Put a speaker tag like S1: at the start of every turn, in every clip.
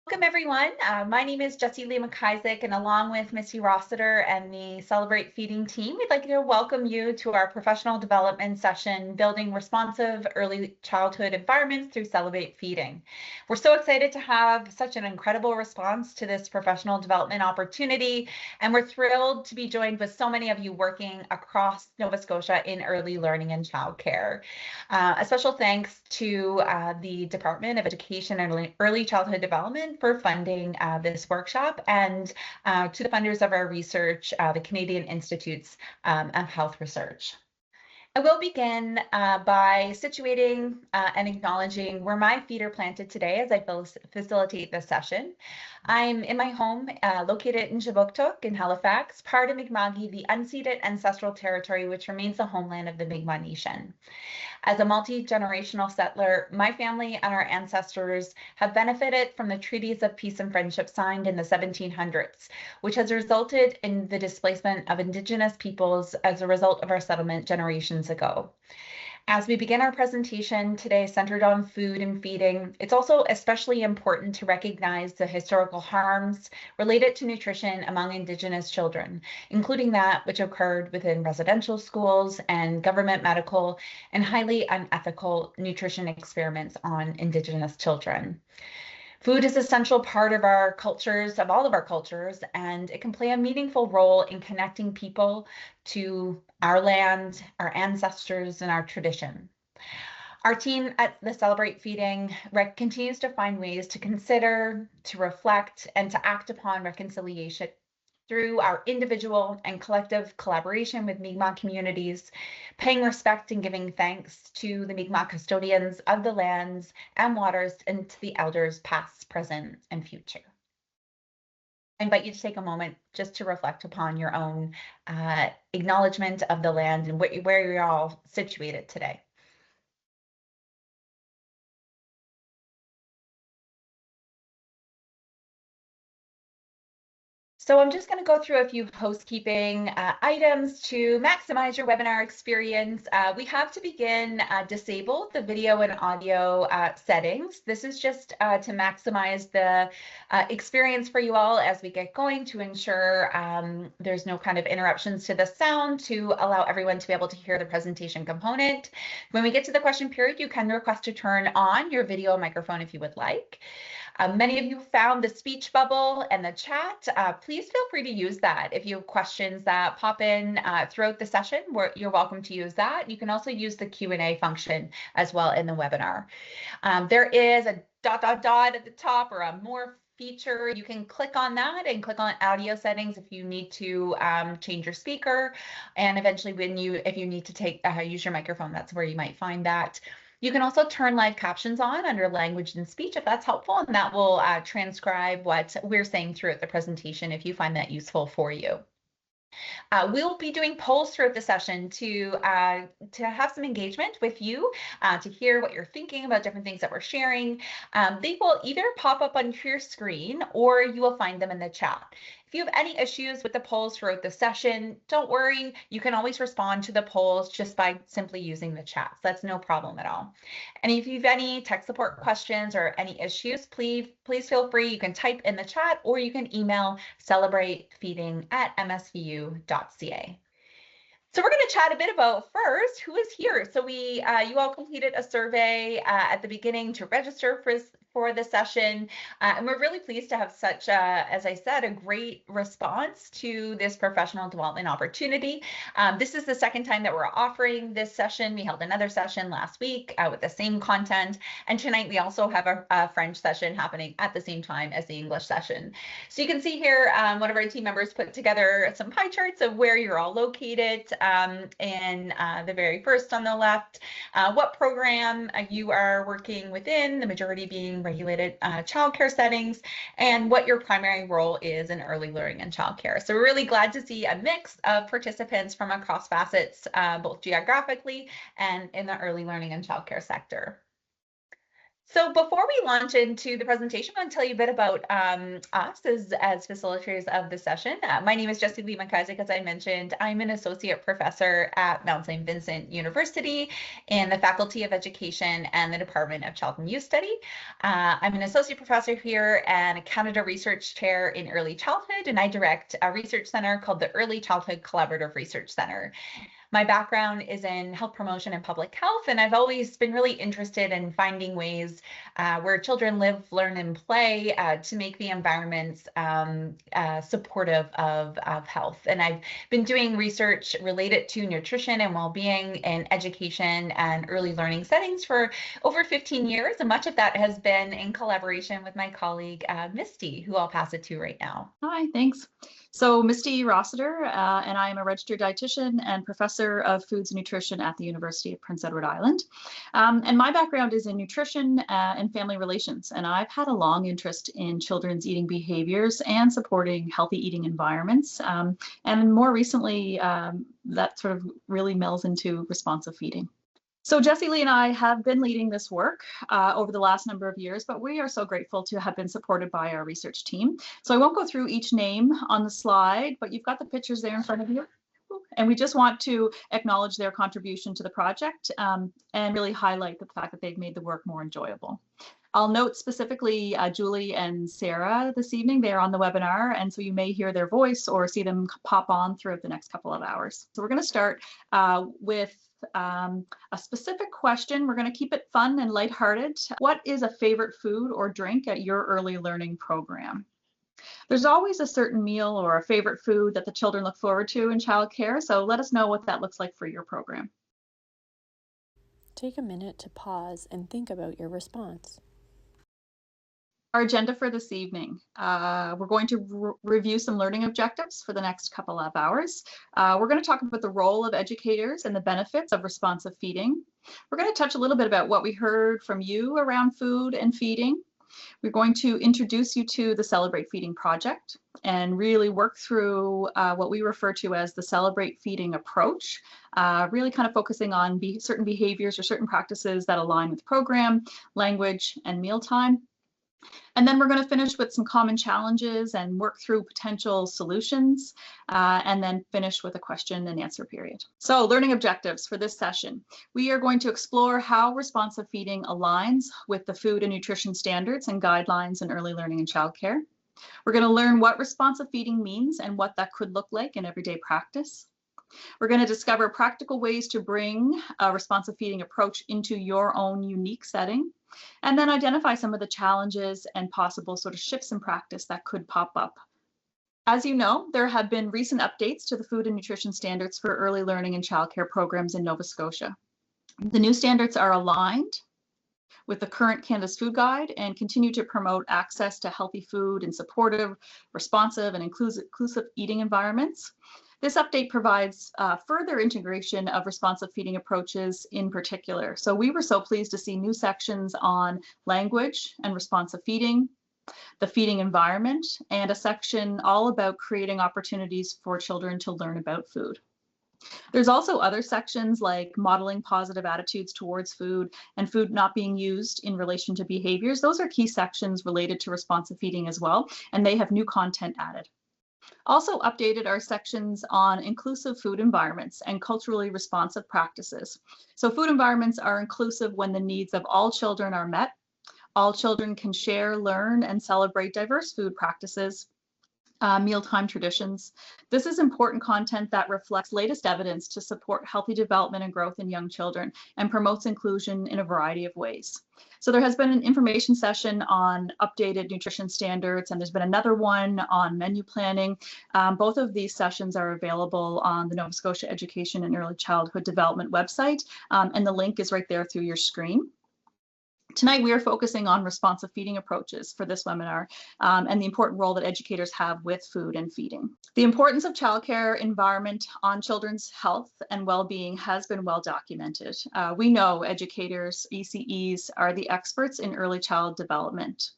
S1: Welcome everyone. My name is Jessie Lee McIsaac, and along with Missy Rossiter and the Celebrate Feeding team, we'd like to welcome you to our professional development session, Building Responsive Early Childhood Environments Through Celebrate Feeding. We're so excited to have such an incredible response to this professional development opportunity, and we're thrilled to be joined with so many of you working across Nova Scotia in early learning and childcare. A special thanks to the Department of Education and Early Childhood Development for funding this workshop, and to the funders of our research, the Canadian Institutes of Health Research. I will begin by situating and acknowledging where my feet are planted today as I facilitate this session. I'm in my home located in Kjipuktuk in Halifax, part of Mi'kma'ki, the unceded ancestral territory which remains the homeland of the Mi'kmaq Nation. As a multi-generational settler, my family and our ancestors have benefited from the treaties of peace and friendship signed in the 1700s, which has resulted in the displacement of Indigenous peoples as a result of our settlement generations ago. As we begin our presentation today centered on food and feeding, it's also especially important to recognize the historical harms related to nutrition among Indigenous children, including that which occurred within residential schools and government medical and highly unethical nutrition experiments on Indigenous children. Food is an essential part of our cultures, of all of our cultures, and it can play a meaningful role in connecting people to our land, our ancestors, and our tradition. Our team at the Celebrate Feeding continues to find ways to consider, to reflect, and to act upon reconciliation through our individual and collective collaboration with Mi'kmaq communities, paying respect and giving thanks to the Mi'kmaq custodians of the lands and waters and to the elders past, present, and future. I invite you to take a moment just to reflect upon your own acknowledgement of the land and where you're all situated today. So I'm just going to go through a few housekeeping items to maximize your webinar experience. We have to begin disabled the video and audio settings. This is just to maximize the experience for you all as we get going, to ensure there's no kind of interruptions to the sound, to allow everyone to be able to hear the presentation component. When we get to the question period, you can request to turn on your video microphone if you would like. Many of you found the speech bubble and the chat. Please feel free to use that. If you have questions that pop in throughout the session, you're welcome to use that. You can also use the Q&A function as well in the webinar. There is a ... at the top, or a more feature. You can click on that and click on audio settings if you need to change your speaker. And eventually if you need to use your microphone, that's where you might find that. You can also turn live captions on under language and speech if that's helpful, and that will transcribe what we're saying throughout the presentation if you find that useful for you. We'll be doing polls throughout the session to have some engagement with you, to hear what you're thinking about different things that we're sharing. They will either pop up on your screen or you will find them in the chat. If you have any issues with the polls throughout the session, don't worry. You can always respond to the polls just by simply using the chat. So that's no problem at all. And if you have any tech support questions or any issues, please feel free. You can type in the chat or you can email celebratefeeding@msvu.ca. So we're going to chat a bit about first who is here. So you all completed a survey at the beginning to register for the session, and we're really pleased to have such, as I said, a great response to this professional development opportunity. This is the second time that we're offering this session. We held another session last week with the same content, and tonight we also have a French session happening at the same time as the English session. So you can see here, one of our team members put together some pie charts of where you're all located, and the very first on the left, what program you are working within, the majority being regulated childcare settings, and what your primary role is in early learning and childcare. So we're really glad to see a mix of participants from across facets, both geographically and in the early learning and childcare sector. So before we launch into the presentation, I'm going to tell you a bit about us as facilitators of the session. My name is Jessie Lee McIsaac, as I mentioned. I'm an associate professor at Mount St. Vincent University in the Faculty of Education and the Department of Child and Youth Study. I'm an associate professor here and a Canada Research Chair in Early Childhood, and I direct a research center called the Early Childhood Collaborative Research Center. My background is in health promotion and public health, and I've always been really interested in finding ways where children live, learn, and play to make the environments supportive of health. And I've been doing research related to nutrition and well-being in education and early learning settings for over 15 years, and much of that has been in collaboration with my colleague, Misty, who I'll pass it to right now.
S2: Hi, thanks. So Misty Rossiter, and I am a registered dietitian and professor of foods and nutrition at the University of Prince Edward Island. And my background is in nutrition and family relations, and I've had a long interest in children's eating behaviors and supporting healthy eating environments. And more recently, that sort of really melds into responsive feeding. So Jessie Lee and I have been leading this work over the last number of years, but we are so grateful to have been supported by our research team. So I won't go through each name on the slide, but you've got the pictures there in front of you. And we just want to acknowledge their contribution to the project and really highlight the fact that they've made the work more enjoyable. I'll note specifically Julie and Sarah this evening. They are on the webinar, and so you may hear their voice or see them pop on throughout the next couple of hours. So we're going to start with a specific question. We're going to keep it fun and lighthearted. What is a favorite food or drink at your early learning program? There's always a certain meal or a favorite food that the children look forward to in childcare, so let us know what that looks like for your program.
S3: Take a minute to pause and think about your response.
S2: Our agenda for this evening, we're going to review some learning objectives for the next couple of hours. We're going to talk about the role of educators and the benefits of responsive feeding. We're going to touch a little bit about what we heard from you around food and feeding. We're going to introduce you to the Celebrate Feeding project and really work through what we refer to as the Celebrate Feeding approach, really kind of focusing on certain behaviors or certain practices that align with program, language, and mealtime. And then we're going to finish with some common challenges and work through potential solutions, and then finish with a question and answer period. So learning objectives for this session. We are going to explore how responsive feeding aligns with the food and nutrition standards and guidelines in early learning and childcare. We're going to learn what responsive feeding means and what that could look like in everyday practice. We're going to discover practical ways to bring a responsive feeding approach into your own unique setting, and then identify some of the challenges and possible sort of shifts in practice that could pop up. As you know, there have been recent updates to the food and nutrition standards for early learning and childcare programs in Nova Scotia. The new standards are aligned with the current Canada's Food Guide and continue to promote access to healthy food and supportive, responsive, and inclusive eating environments. This update provides further integration of responsive feeding approaches in particular. So we were so pleased to see new sections on language and responsive feeding, the feeding environment, and a section all about creating opportunities for children to learn about food. There's also other sections like modeling positive attitudes towards food and food not being used in relation to behaviors. Those are key sections related to responsive feeding as well, and they have new content added. Also updated are sections on inclusive food environments and culturally responsive practices. So food environments are inclusive when the needs of all children are met. All children can share, learn, and celebrate diverse food practices, mealtime traditions. This is important content that reflects latest evidence to support healthy development and growth in young children and promotes inclusion in a variety of ways. So there has been an information session on updated nutrition standards, and there's been another one on menu planning. Both of these sessions are available on the Nova Scotia Education and Early Childhood Development website, and the link is right there through your screen. Tonight, we are focusing on responsive feeding approaches for this webinar and the important role that educators have with food and feeding. The importance of childcare environment on children's health and well-being has been well documented. We know educators, ECEs, are the experts in early child development.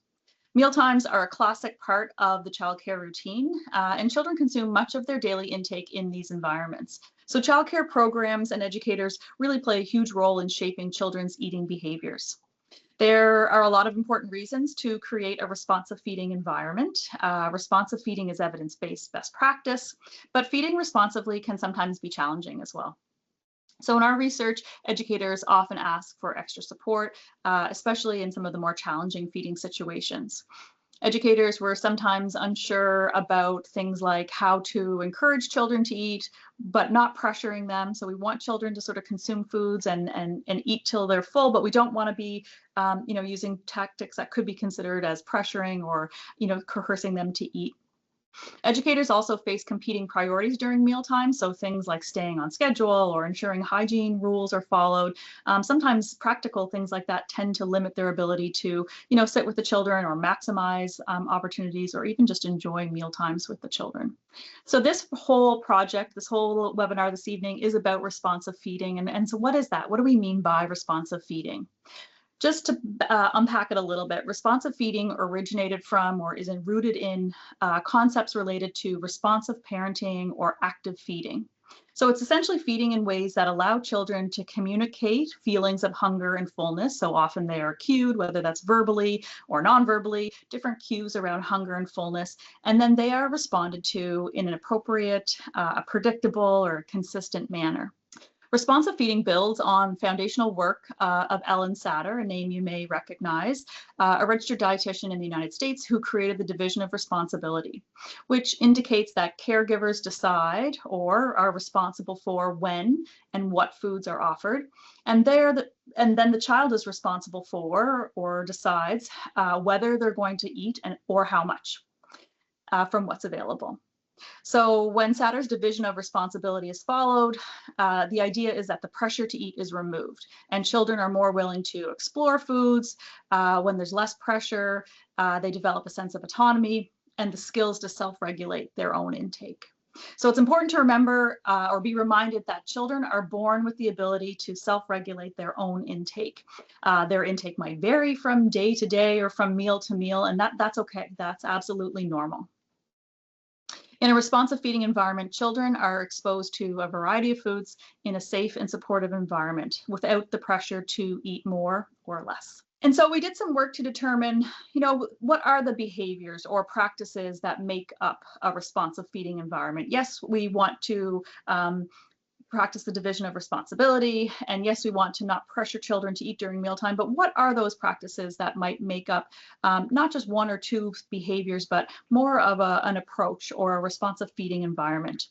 S2: Mealtimes are a classic part of the childcare routine, and children consume much of their daily intake in these environments. So childcare programs and educators really play a huge role in shaping children's eating behaviors. There are a lot of important reasons to create a responsive feeding environment. Responsive feeding is evidence-based best practice, but feeding responsively can sometimes be challenging as well. So in our research, educators often ask for extra support, especially in some of the more challenging feeding situations. Educators were sometimes unsure about things like how to encourage children to eat, but not pressuring them. So we want children to sort of consume foods and eat till they're full, but we don't want to be, using tactics that could be considered as pressuring or, coercing them to eat. Educators also face competing priorities during mealtime, so things like staying on schedule or ensuring hygiene rules are followed. Sometimes practical things like that tend to limit their ability to, sit with the children or maximize opportunities or even just enjoy meal times with the children. So this whole project, this whole webinar this evening is about responsive feeding. And so what is that? What do we mean by responsive feeding? Just to unpack it a little bit, responsive feeding originated from or is rooted in concepts related to responsive parenting or active feeding. So it's essentially feeding in ways that allow children to communicate feelings of hunger and fullness. So often they are cued, whether that's verbally or non-verbally, different cues around hunger and fullness, and then they are responded to in an appropriate, predictable, or consistent manner. Responsive feeding builds on foundational work of Ellen Satter, a name you may recognize, a registered dietitian in the United States who created the Division of Responsibility, which indicates that caregivers decide or are responsible for when and what foods are offered. And then the child is responsible for or decides whether they're going to eat or how much from what's available. So when Satter's division of responsibility is followed, the idea is that the pressure to eat is removed and children are more willing to explore foods. When there's less pressure, they develop a sense of autonomy and the skills to self-regulate their own intake. So it's important to remember or be reminded that children are born with the ability to self-regulate their own intake. Their intake might vary from day to day or from meal to meal, and that's okay. That's absolutely normal. In a responsive feeding environment, children are exposed to a variety of foods in a safe and supportive environment without the pressure to eat more or less. And so we did some work to determine, what are the behaviors or practices that make up a responsive feeding environment? Yes, we want to practice the division of responsibility. And yes, we want to not pressure children to eat during mealtime, but what are those practices that might make up not just one or two behaviors, but more of an approach or a responsive feeding environment?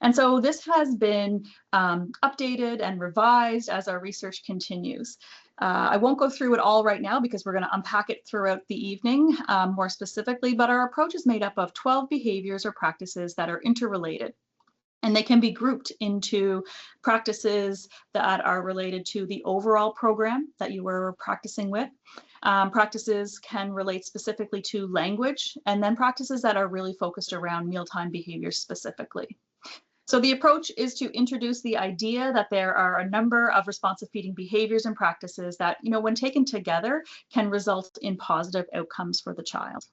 S2: And so this has been updated and revised as our research continues. I won't go through it all right now because we're going to unpack it throughout the evening more specifically, but our approach is made up of 12 behaviors or practices that are interrelated. And they can be grouped into practices that are related to the overall program that you were practicing with. Practices can relate specifically to language, and then practices that are really focused around mealtime behaviors specifically. So the approach is to introduce the idea that there are a number of responsive feeding behaviors and practices that, when taken together, can result in positive outcomes for the child.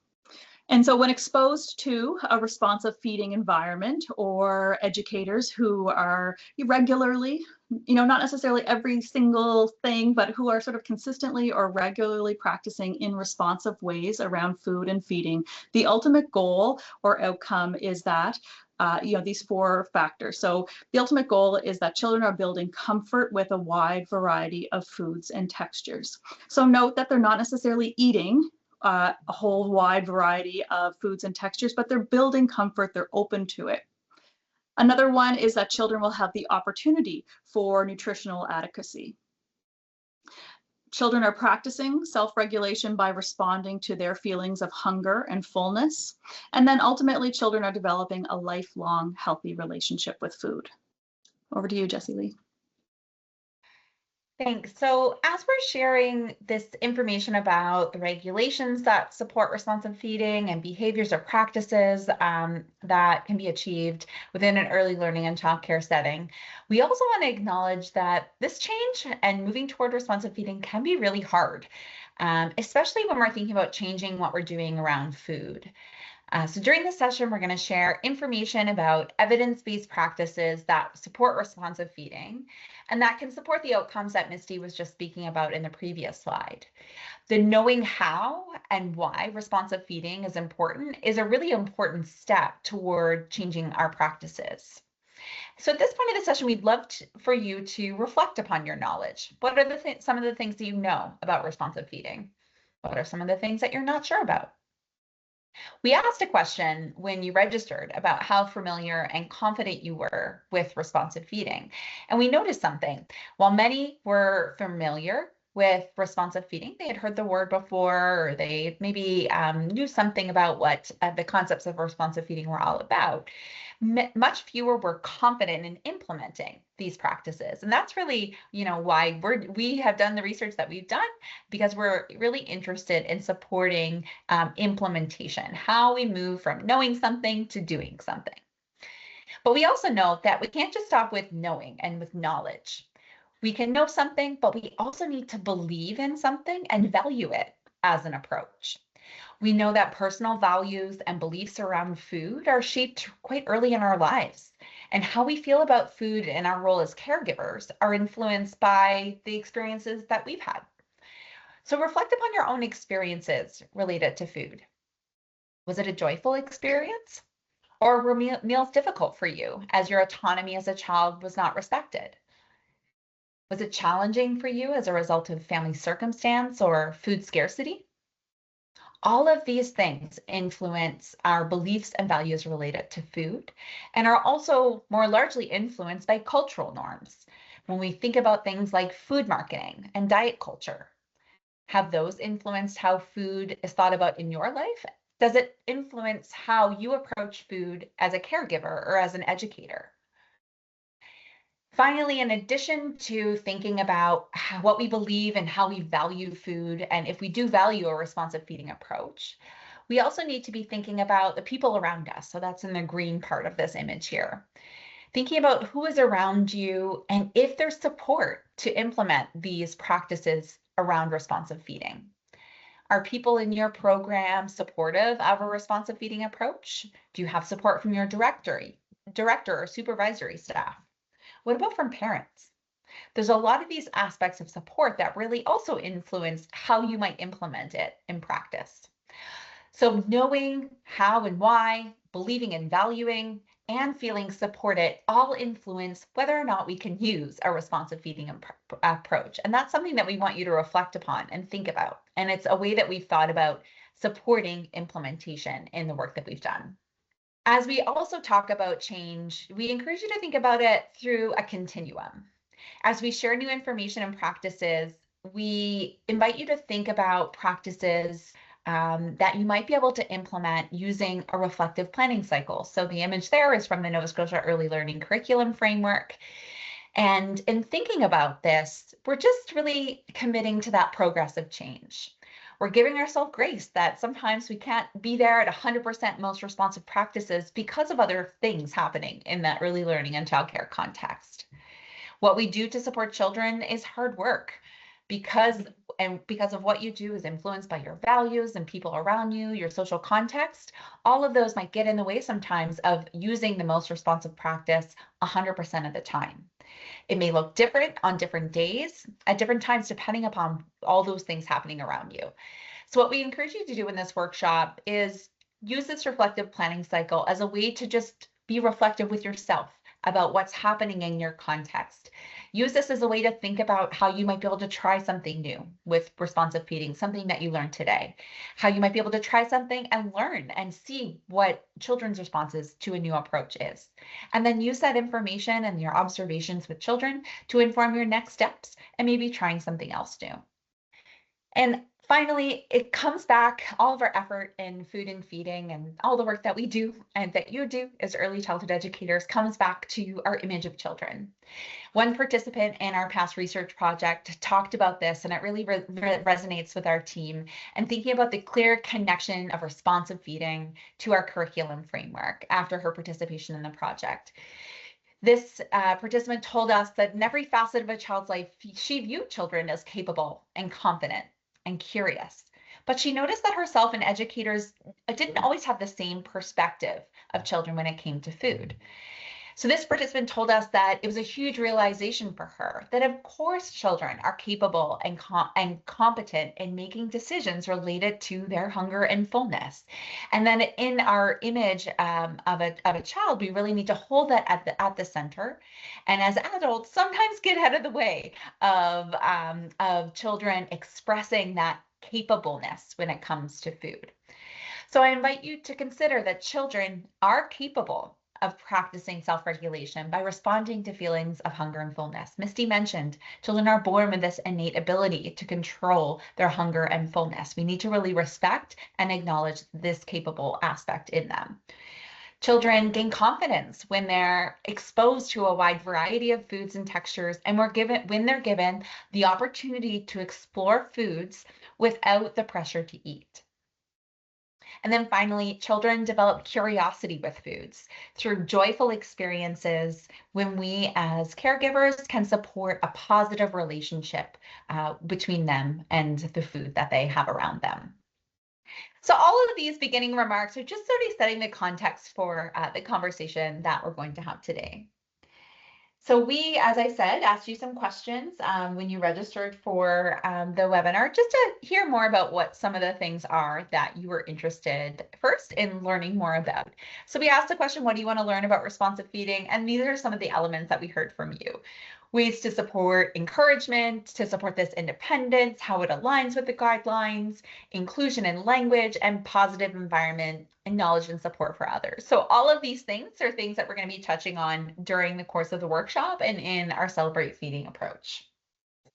S2: And so when exposed to a responsive feeding environment or educators who are regularly, not necessarily every single thing, but who are sort of consistently or regularly practicing in responsive ways around food and feeding, the ultimate goal or outcome is that these four factors. So the ultimate goal is that children are building comfort with a wide variety of foods and textures. So note that they're not necessarily eating a whole wide variety of foods and textures, but they're building comfort, they're open to it. Another one is that children will have the opportunity for nutritional adequacy. Children are practicing self-regulation by responding to their feelings of hunger and fullness. And then ultimately, children are developing a lifelong healthy relationship with food. Over to you, Jessie Lee.
S1: Thanks. So as we're sharing this information about the regulations that support responsive feeding and behaviors or practices that can be achieved within an early learning and childcare setting, we also want to acknowledge that this change and moving toward responsive feeding can be really hard, especially when we're thinking about changing what we're doing around food. So during this session, we're going to share information about evidence-based practices that support responsive feeding, and that can support the outcomes that Misty was just speaking about in the previous slide. The knowing how and why responsive feeding is important is a really important step toward changing our practices. So at this point of the session, we'd love for you to reflect upon your knowledge. What are some of the things that you know about responsive feeding? What are some of the things that you're not sure about? We asked a question when you registered about how familiar and confident you were with responsive feeding. And we noticed something. While many were familiar with responsive feeding, they had heard the word before, or they maybe knew something about what the concepts of responsive feeding were all about. Much fewer were confident in implementing these practices. And that's really, why we have done the research that we've done, because we're really interested in supporting implementation, how we move from knowing something to doing something. But we also know that we can't just stop with knowing and with knowledge. We can know something, but we also need to believe in something and value it as an approach. We know that personal values and beliefs around food are shaped quite early in our lives, and how we feel about food and our role as caregivers are influenced by the experiences that we've had. So reflect upon your own experiences related to food. Was it a joyful experience? Or were meals difficult for you as your autonomy as a child was not respected? Was it challenging for you as a result of family circumstance or food scarcity? All of these things influence our beliefs and values related to food, and are also more largely influenced by cultural norms. When we think about things like food marketing and diet culture, have those influenced how food is thought about in your life? Does it influence how you approach food as a caregiver or as an educator? Finally, in addition to thinking about what we believe and how we value food, and if we do value a responsive feeding approach, we also need to be thinking about the people around us. So that's in the green part of this image here. Thinking about who is around you and if there's support to implement these practices around responsive feeding. Are people in your program supportive of a responsive feeding approach? Do you have support from your director or supervisory staff? What about from parents? There's a lot of these aspects of support that really also influence how you might implement it in practice. So knowing how and why, believing and valuing, and feeling supported all influence whether or not we can use a responsive feeding approach. And that's something that we want you to reflect upon and think about. And it's a way that we've thought about supporting implementation in the work that we've done. As we also talk about change, we encourage you to think about it through a continuum. As we share new information and practices, we invite you to think about practices that you might be able to implement using a reflective planning cycle. So the image there is from the Nova Scotia Early Learning Curriculum Framework. And in thinking about this, we're just really committing to that progressive change. We're giving ourselves grace that sometimes we can't be there at 100% most responsive practices because of other things happening in that early learning and childcare context. What we do to support children is hard work because of what you do is influenced by your values and people around you, your social context. All of those might get in the way sometimes of using the most responsive practice 100% of the time. It may look different on different days, at different times, depending upon all those things happening around you. So what we encourage you to do in this workshop is use this reflective planning cycle as a way to just be reflective with yourself about what's happening in your context. Use this as a way to think about how you might be able to try something new with responsive feeding, something that you learned today, how you might be able to try something and learn and see what children's responses to a new approach is. And then use that information and your observations with children to inform your next steps and maybe trying something else new. And finally, it comes back, all of our effort in food and feeding and all the work that we do and that you do as early childhood educators comes back to our image of children. One participant in our past research project talked about this, and it really resonates with our team, and thinking about the clear connection of responsive feeding to our curriculum framework after her participation in the project. This participant told us that in every facet of a child's life, she viewed children as capable and confident and curious, But she noticed that herself and educators didn't always have the same perspective of children when it came to food. So this participant told us that it was a huge realization for her that of course children are capable and competent in making decisions related to their hunger and fullness. And then in our image of a child, we really need to hold that at the center. And as adults, sometimes get out of the way of children expressing that capableness when it comes to food. So I invite you to consider that children are capable of practicing self-regulation by responding to feelings of hunger and fullness. Misty mentioned children are born with this innate ability to control their hunger and fullness. We need to really respect and acknowledge this capable aspect in them. Children gain confidence when they're exposed to a wide variety of foods and textures, and when they're given the opportunity to explore foods without the pressure to eat. And then finally, children develop curiosity with foods through joyful experiences when we as caregivers can support a positive relationship between them and the food that they have around them. So all of these beginning remarks are just sort of setting the context for the conversation that we're going to have today. So we, as I said, asked you some questions when you registered for the webinar, just to hear more about what some of the things are that you were interested first in learning more about. So we asked the question, what do you want to learn about responsive feeding? And these are some of the elements that we heard from you. Ways to support encouragement, to support this independence, how it aligns with the guidelines, inclusion in language, and positive environment and knowledge and support for others. So all of these things are things that we're going to be touching on during the course of the workshop and in our Celebrate Feeding approach.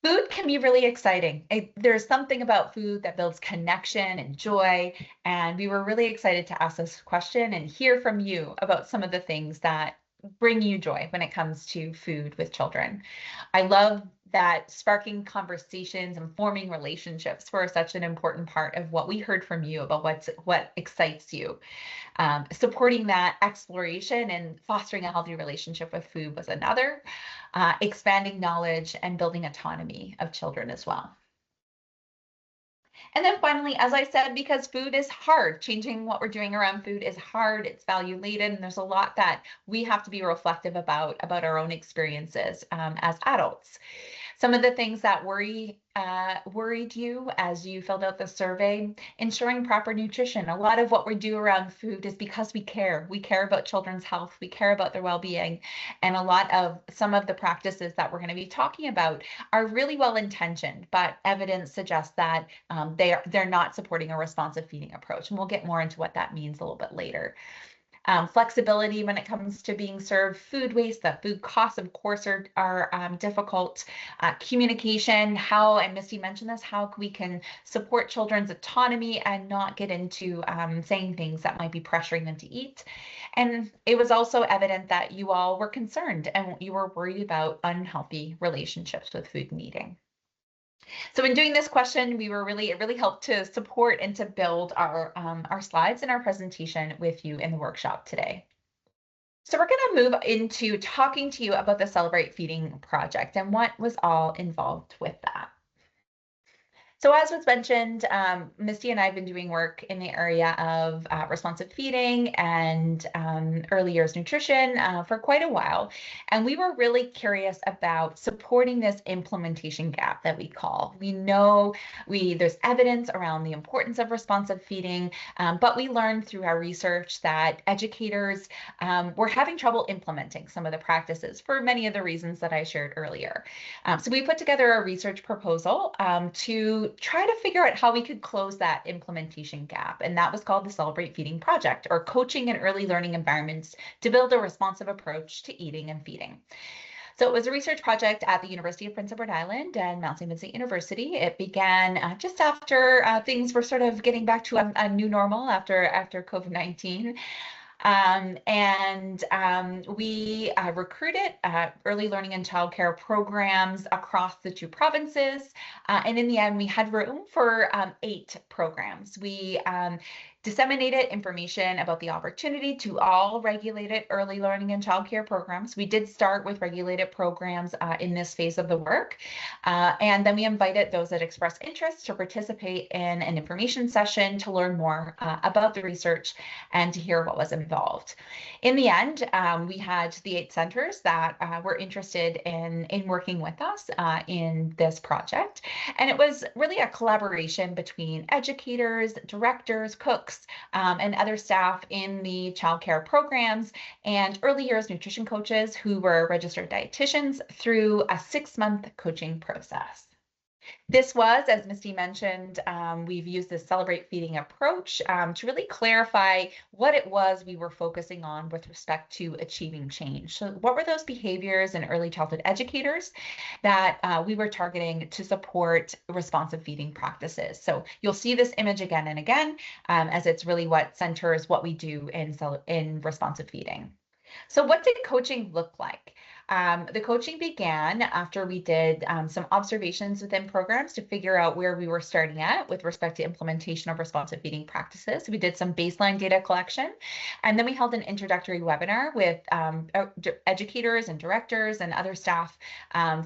S1: Food can be really exciting. There's something about food that builds connection and joy, and we were really excited to ask this question and hear from you about some of the things that bring you joy when it comes to food with children. I love that sparking conversations and forming relationships were such an important part of what we heard from you about what excites you. Supporting that exploration and fostering a healthy relationship with food was another. Expanding knowledge and building autonomy of children as well. And then finally, as I said, because food is hard, changing what we're doing around food is hard, it's value laden, and there's a lot that we have to be reflective about our own experiences as adults. Some of the things that worried you as you filled out the survey, ensuring proper nutrition. A lot of what we do around food is because we care. We care about children's health. We care about their well-being. And a lot of some of the practices that we're going to be talking about are really well-intentioned, but evidence suggests that they're not supporting a responsive feeding approach. And we'll get more into what that means a little bit later. Flexibility when it comes to being served, food waste, the food costs, of course, are difficult. Communication, how, and Misty mentioned this, how we can support children's autonomy and not get into saying things that might be pressuring them to eat. And it was also evident that you all were concerned and you were worried about unhealthy relationships with food and eating. So in doing this question, it really helped to support and to build our slides and our presentation with you in the workshop today. So we're going to move into talking to you about the Celebrate Feeding project and what was all involved with that. So as was mentioned, Misty and I have been doing work in the area of responsive feeding and early years nutrition for quite a while. And we were really curious about supporting this implementation gap that we call. We know there's evidence around the importance of responsive feeding, but we learned through our research that educators were having trouble implementing some of the practices for many of the reasons that I shared earlier. So we put together a research proposal to try to figure out how we could close that implementation gap. And that was called the Celebrate Feeding Project, or Coaching in Early Learning Environments to Build a Responsive Approach to Eating and Feeding. So it was a research project at the University of Prince Edward Island and Mount St. Vincent University. It began just after things were sort of getting back to a new normal after COVID-19. We recruited early learning and childcare programs across the 2 provinces. And in the end, we had room for 8 programs. We disseminated information about the opportunity to all regulated early learning and childcare programs. We did start with regulated programs in this phase of the work. And then we invited those that expressed interest to participate in an information session to learn more about the research and to hear what was involved. In the end, we had the 8 centers that were interested in working with us in this project. And it was really a collaboration between educators, directors, cooks, and other staff in the childcare programs and early years nutrition coaches who were registered dietitians through a 6-month coaching process. This was, as Misty mentioned, we've used this Celebrate Feeding approach to really clarify what it was we were focusing on with respect to achieving change. So what were those behaviors in early childhood educators that we were targeting to support responsive feeding practices? So you'll see this image again and again, as it's really what centers what we do in responsive feeding. So what did coaching look like? The coaching began after we did some observations within programs to figure out where we were starting at with respect to implementation of responsive feeding practices. We did some baseline data collection, and then we held an introductory webinar with educators and directors and other staff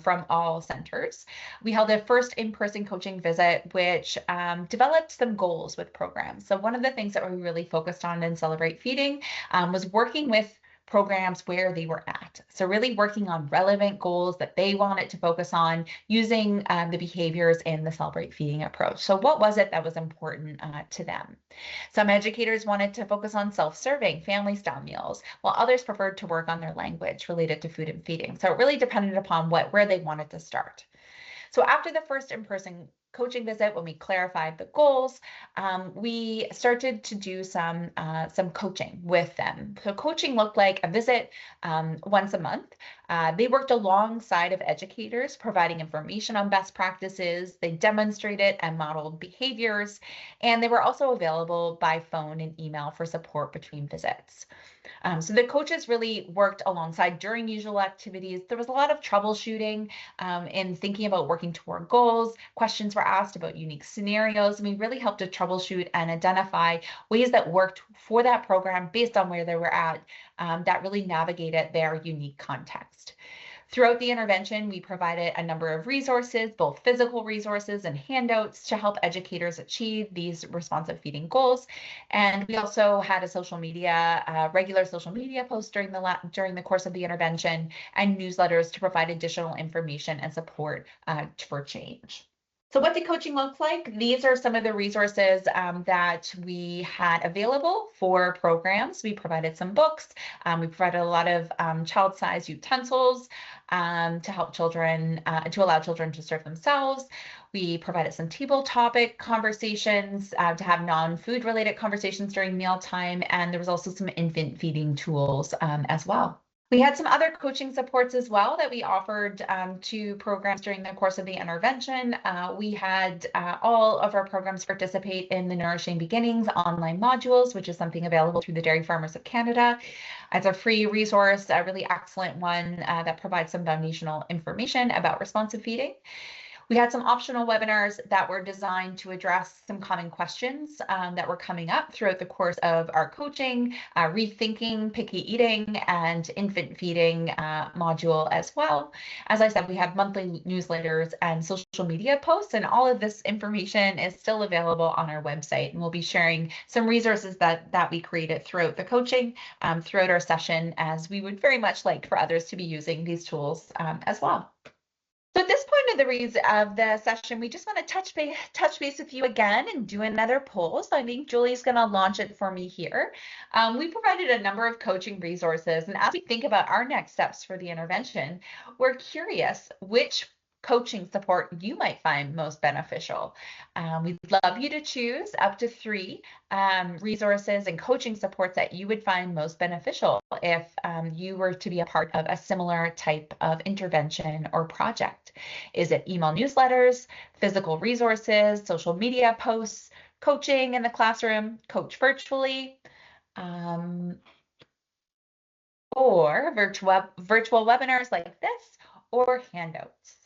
S1: from all centers. We held a first in-person coaching visit, which developed some goals with programs. So one of the things that we really focused on in Celebrate Feeding was working with programs where they were at. So really working on relevant goals that they wanted to focus on using the behaviors in the Celebrate Feeding approach. So what was it that was important to them? Some educators wanted to focus on self-serving family style meals, while others preferred to work on their language related to food and feeding. So it really depended upon where they wanted to start. So after the first in-person coaching visit, when we clarified the goals, we started to do some coaching with them. So coaching looked like a visit once a month. They worked alongside of educators, providing information on best practices. They demonstrated and modeled behaviors, and they were also available by phone and email for support between visits. So the coaches really worked alongside during usual activities. There was a lot of troubleshooting in thinking about working toward goals. Questions were asked about unique scenarios, and we really helped to troubleshoot and identify ways that worked for that program based on where they were at that really navigated their unique context. Throughout the intervention, we provided a number of resources, both physical resources and handouts to help educators achieve these responsive feeding goals. And we also had a social media, regular social media posts during the course of the intervention and newsletters to provide additional information and support for change. So what did coaching look like? These are some of the resources that we had available for programs. We provided some books. We provided a lot of child-sized utensils to help children, to allow children to serve themselves. We provided some table topic conversations to have non-food related conversations during mealtime. And there was also some infant feeding tools as well. We had some other coaching supports as well that we offered to programs during the course of the intervention. We had all of our programs participate in the Nourishing Beginnings online modules, which is something available through the Dairy Farmers of Canada. It's a free resource, a really excellent one that provides some foundational information about responsive feeding. We had some optional webinars that were designed to address some common questions that were coming up throughout the course of our coaching, rethinking picky eating and infant feeding module as well. As I said, we have monthly newsletters and social media posts, and all of this information is still available on our website. And we'll be sharing some resources that we created throughout the coaching, throughout our session, as we would very much like for others to be using these tools as well. So at this point of the session, we just want to touch base with you again and do another poll. So I think Julie's going to launch it for me here. We provided a number of coaching resources, and as we think about our next steps for the intervention, we're curious which coaching support you might find most beneficial. We'd love you to choose up to 3 resources and coaching supports that you would find most beneficial if you were to be a part of a similar type of intervention or project. Is it email newsletters, physical resources, social media posts, coaching in the classroom, coach virtually? or virtual webinars like this, or handouts.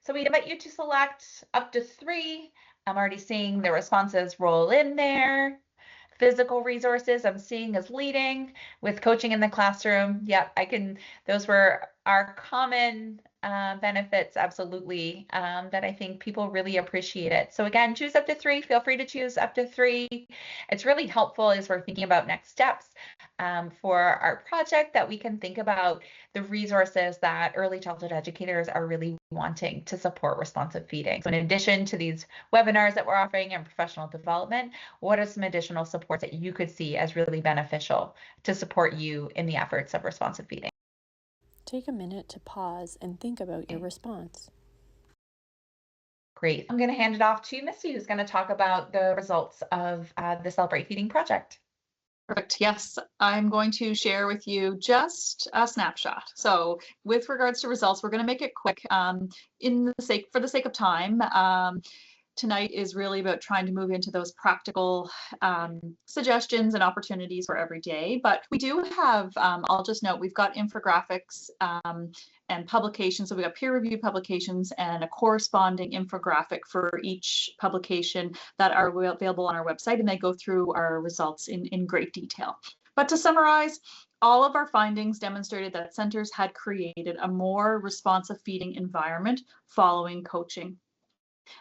S1: So we invite you to select up to 3. I'm already seeing the responses roll in there. Physical resources I'm seeing as leading with coaching in the classroom. Yep, those were our common benefits, absolutely, that I think people really appreciate it. So again, choose up to 3. Feel free to choose up to 3. It's really helpful as we're thinking about next steps for our project, that we can think about the resources that early childhood educators are really wanting to support responsive feeding. So in addition to these webinars that we're offering and professional development, what are some additional supports that you could see as really beneficial to support you in the efforts of responsive feeding?
S3: Take a minute to pause and think about your response.
S1: Great. I'm going to hand it off to Missy, who's going to talk about the results of the Celebrate Feeding project.
S2: Perfect. Yes, I'm going to share with you just a snapshot. So with regards to results, we're going to make it quick for the sake of time. Tonight is really about trying to move into those practical suggestions and opportunities for every day. But we do have, I'll just note, we've got infographics and publications. So we've got peer-reviewed publications and a corresponding infographic for each publication that are available on our website, and they go through our results in great detail. But to summarize, all of our findings demonstrated that centers had created a more responsive feeding environment following coaching.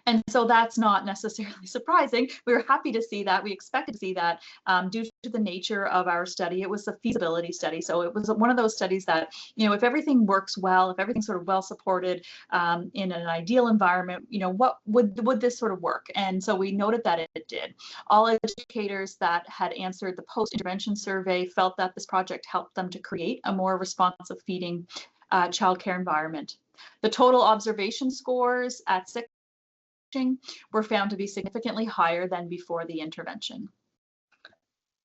S2: And so that's not necessarily surprising. We were happy to see that. We expected to see that due to the nature of our study. It was a feasibility study. So it was one of those studies that, if everything works well, if everything's sort of well supported in an ideal environment, what would this sort of work? And so we noted that it did. All educators that had answered the post-intervention survey felt that this project helped them to create a more responsive feeding childcare environment. The total observation scores at 6 were found to be significantly higher than before the intervention.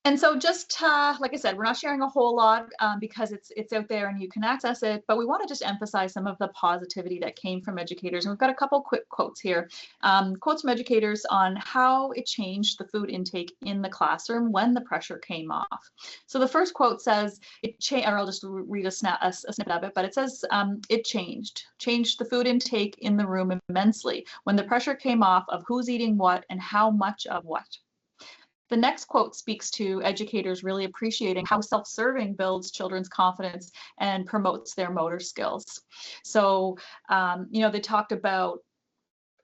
S2: And so just like I said, we're not sharing a whole lot because it's out there and you can access it, but we want to just emphasize some of the positivity that came from educators. And we've got a couple quick quotes here. Quotes from educators on how it changed the food intake in the classroom when the pressure came off. So the first quote says, or I'll just read a snippet of it, but it says, it changed the food intake in the room immensely when the pressure came off of who's eating what and how much of what. The next quote speaks to educators really appreciating how self-serving builds children's confidence and promotes their motor skills. So, they talked about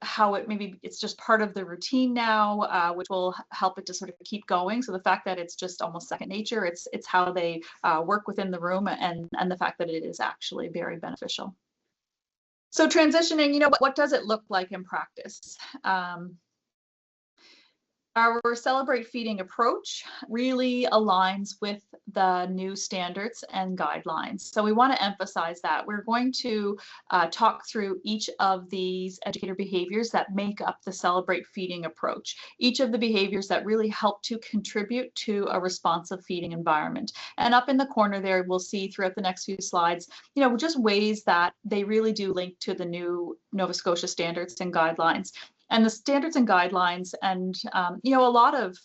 S2: how it's just part of the routine now, which will help it to sort of keep going. So the fact that it's just almost second nature, it's how they work within the room, and the fact that it is actually very beneficial. So transitioning, what does it look like in practice? Our Celebrate Feeding approach really aligns with the new standards and guidelines. So we want to emphasize that. We're going to talk through each of these educator behaviors that make up the Celebrate Feeding approach, each of the behaviors that really help to contribute to a responsive feeding environment. And up in the corner there, we'll see throughout the next few slides, just ways that they really do link to the new Nova Scotia standards and guidelines. And the standards and guidelines and, a lot of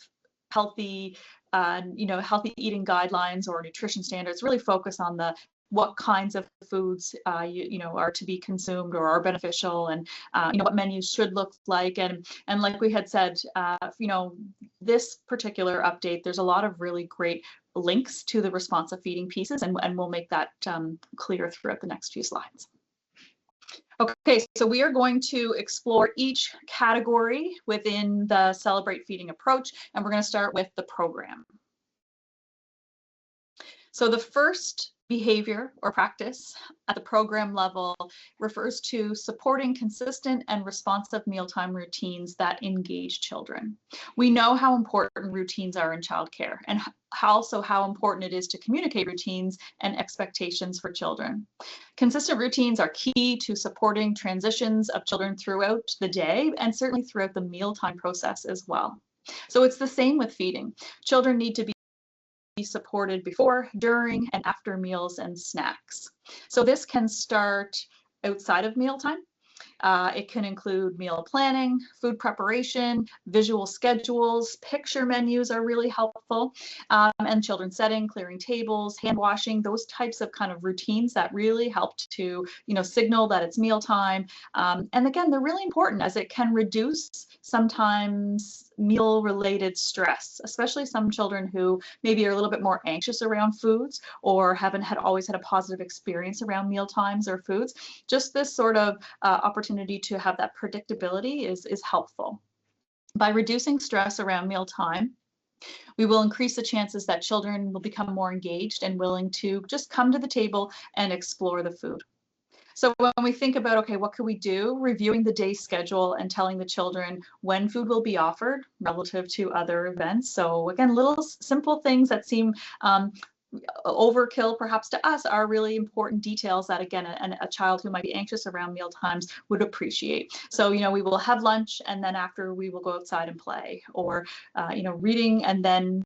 S2: healthy eating guidelines or nutrition standards really focus on what kinds of foods, are to be consumed or are beneficial, and, what menus should look like. And like we had said, this particular update, there's a lot of really great links to the responsive feeding pieces, and we'll make that clear throughout the next few slides. Okay, so we are going to explore each category within the Celebrate Feeding approach, and we're going to start with the program. So the first behavior or practice at the program level refers to supporting consistent and responsive mealtime routines that engage children. We know how important routines are in childcare, and also how important it is to communicate routines and expectations for children. Consistent routines are key to supporting transitions of children throughout the day, and certainly throughout the mealtime process as well. So it's the same with feeding. Children need to be supported before, during, and after meals and snacks. So this can start outside of mealtime. It can include meal planning, food preparation, visual schedules, picture menus are really helpful, and children setting, clearing tables, hand washing, those types of kind of routines that really helped to, signal that it's mealtime. And again, they're really important as it can reduce sometimes meal-related stress, especially some children who maybe are a little bit more anxious around foods or haven't always had a positive experience around meal times or foods. Just this sort of opportunity to have that predictability is helpful. By reducing stress around mealtime, we will increase the chances that children will become more engaged and willing to just come to the table and explore the food. So when we think about, okay, what could we do? Reviewing the day schedule and telling the children when food will be offered relative to other events. So again, little simple things that seem overkill perhaps to us are really important details that, again, a child who might be anxious around meal times would appreciate. So, we will have lunch and then after we will go outside and play, or, reading and then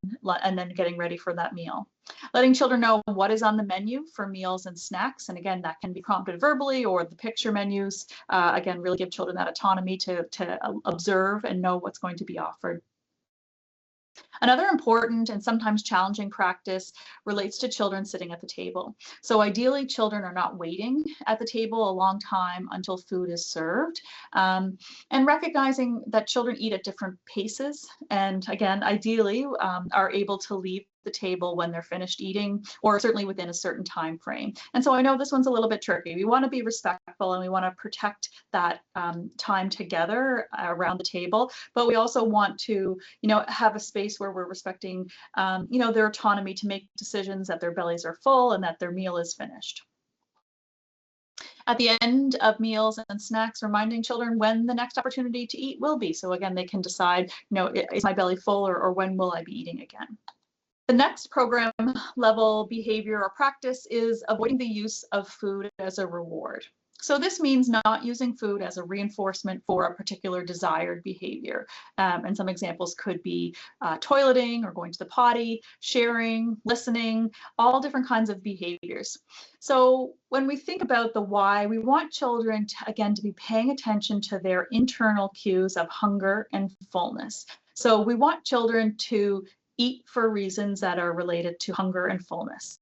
S2: getting ready for that meal. Letting children know what is on the menu for meals and snacks. And again, that can be prompted verbally or the picture menus. Again, really give children that autonomy to observe and know what's going to be offered. Another important and sometimes challenging practice relates to children sitting at the table. So ideally, children are not waiting at the table a long time until food is served, and recognizing that children eat at different paces, and again, ideally, are able to leave the table when they're finished eating, or certainly within a certain time frame. And so I know this one's a little bit tricky. We want to be respectful and we want to protect that time together around the table, but we also want to, have a space where we're respecting, their autonomy to make decisions that their bellies are full and that their meal is finished. At the end of meals and snacks, reminding children when the next opportunity to eat will be. So again, they can decide, is my belly full, or when will I be eating again? The next program level behavior or practice is avoiding the use of food as a reward. So this means not using food as a reinforcement for a particular desired behavior. And some examples could be toileting or going to the potty, sharing, listening, all different kinds of behaviors. So when we think about the why, we want children to be paying attention to their internal cues of hunger and fullness. So we want children to eat for reasons that are related to hunger and fullness.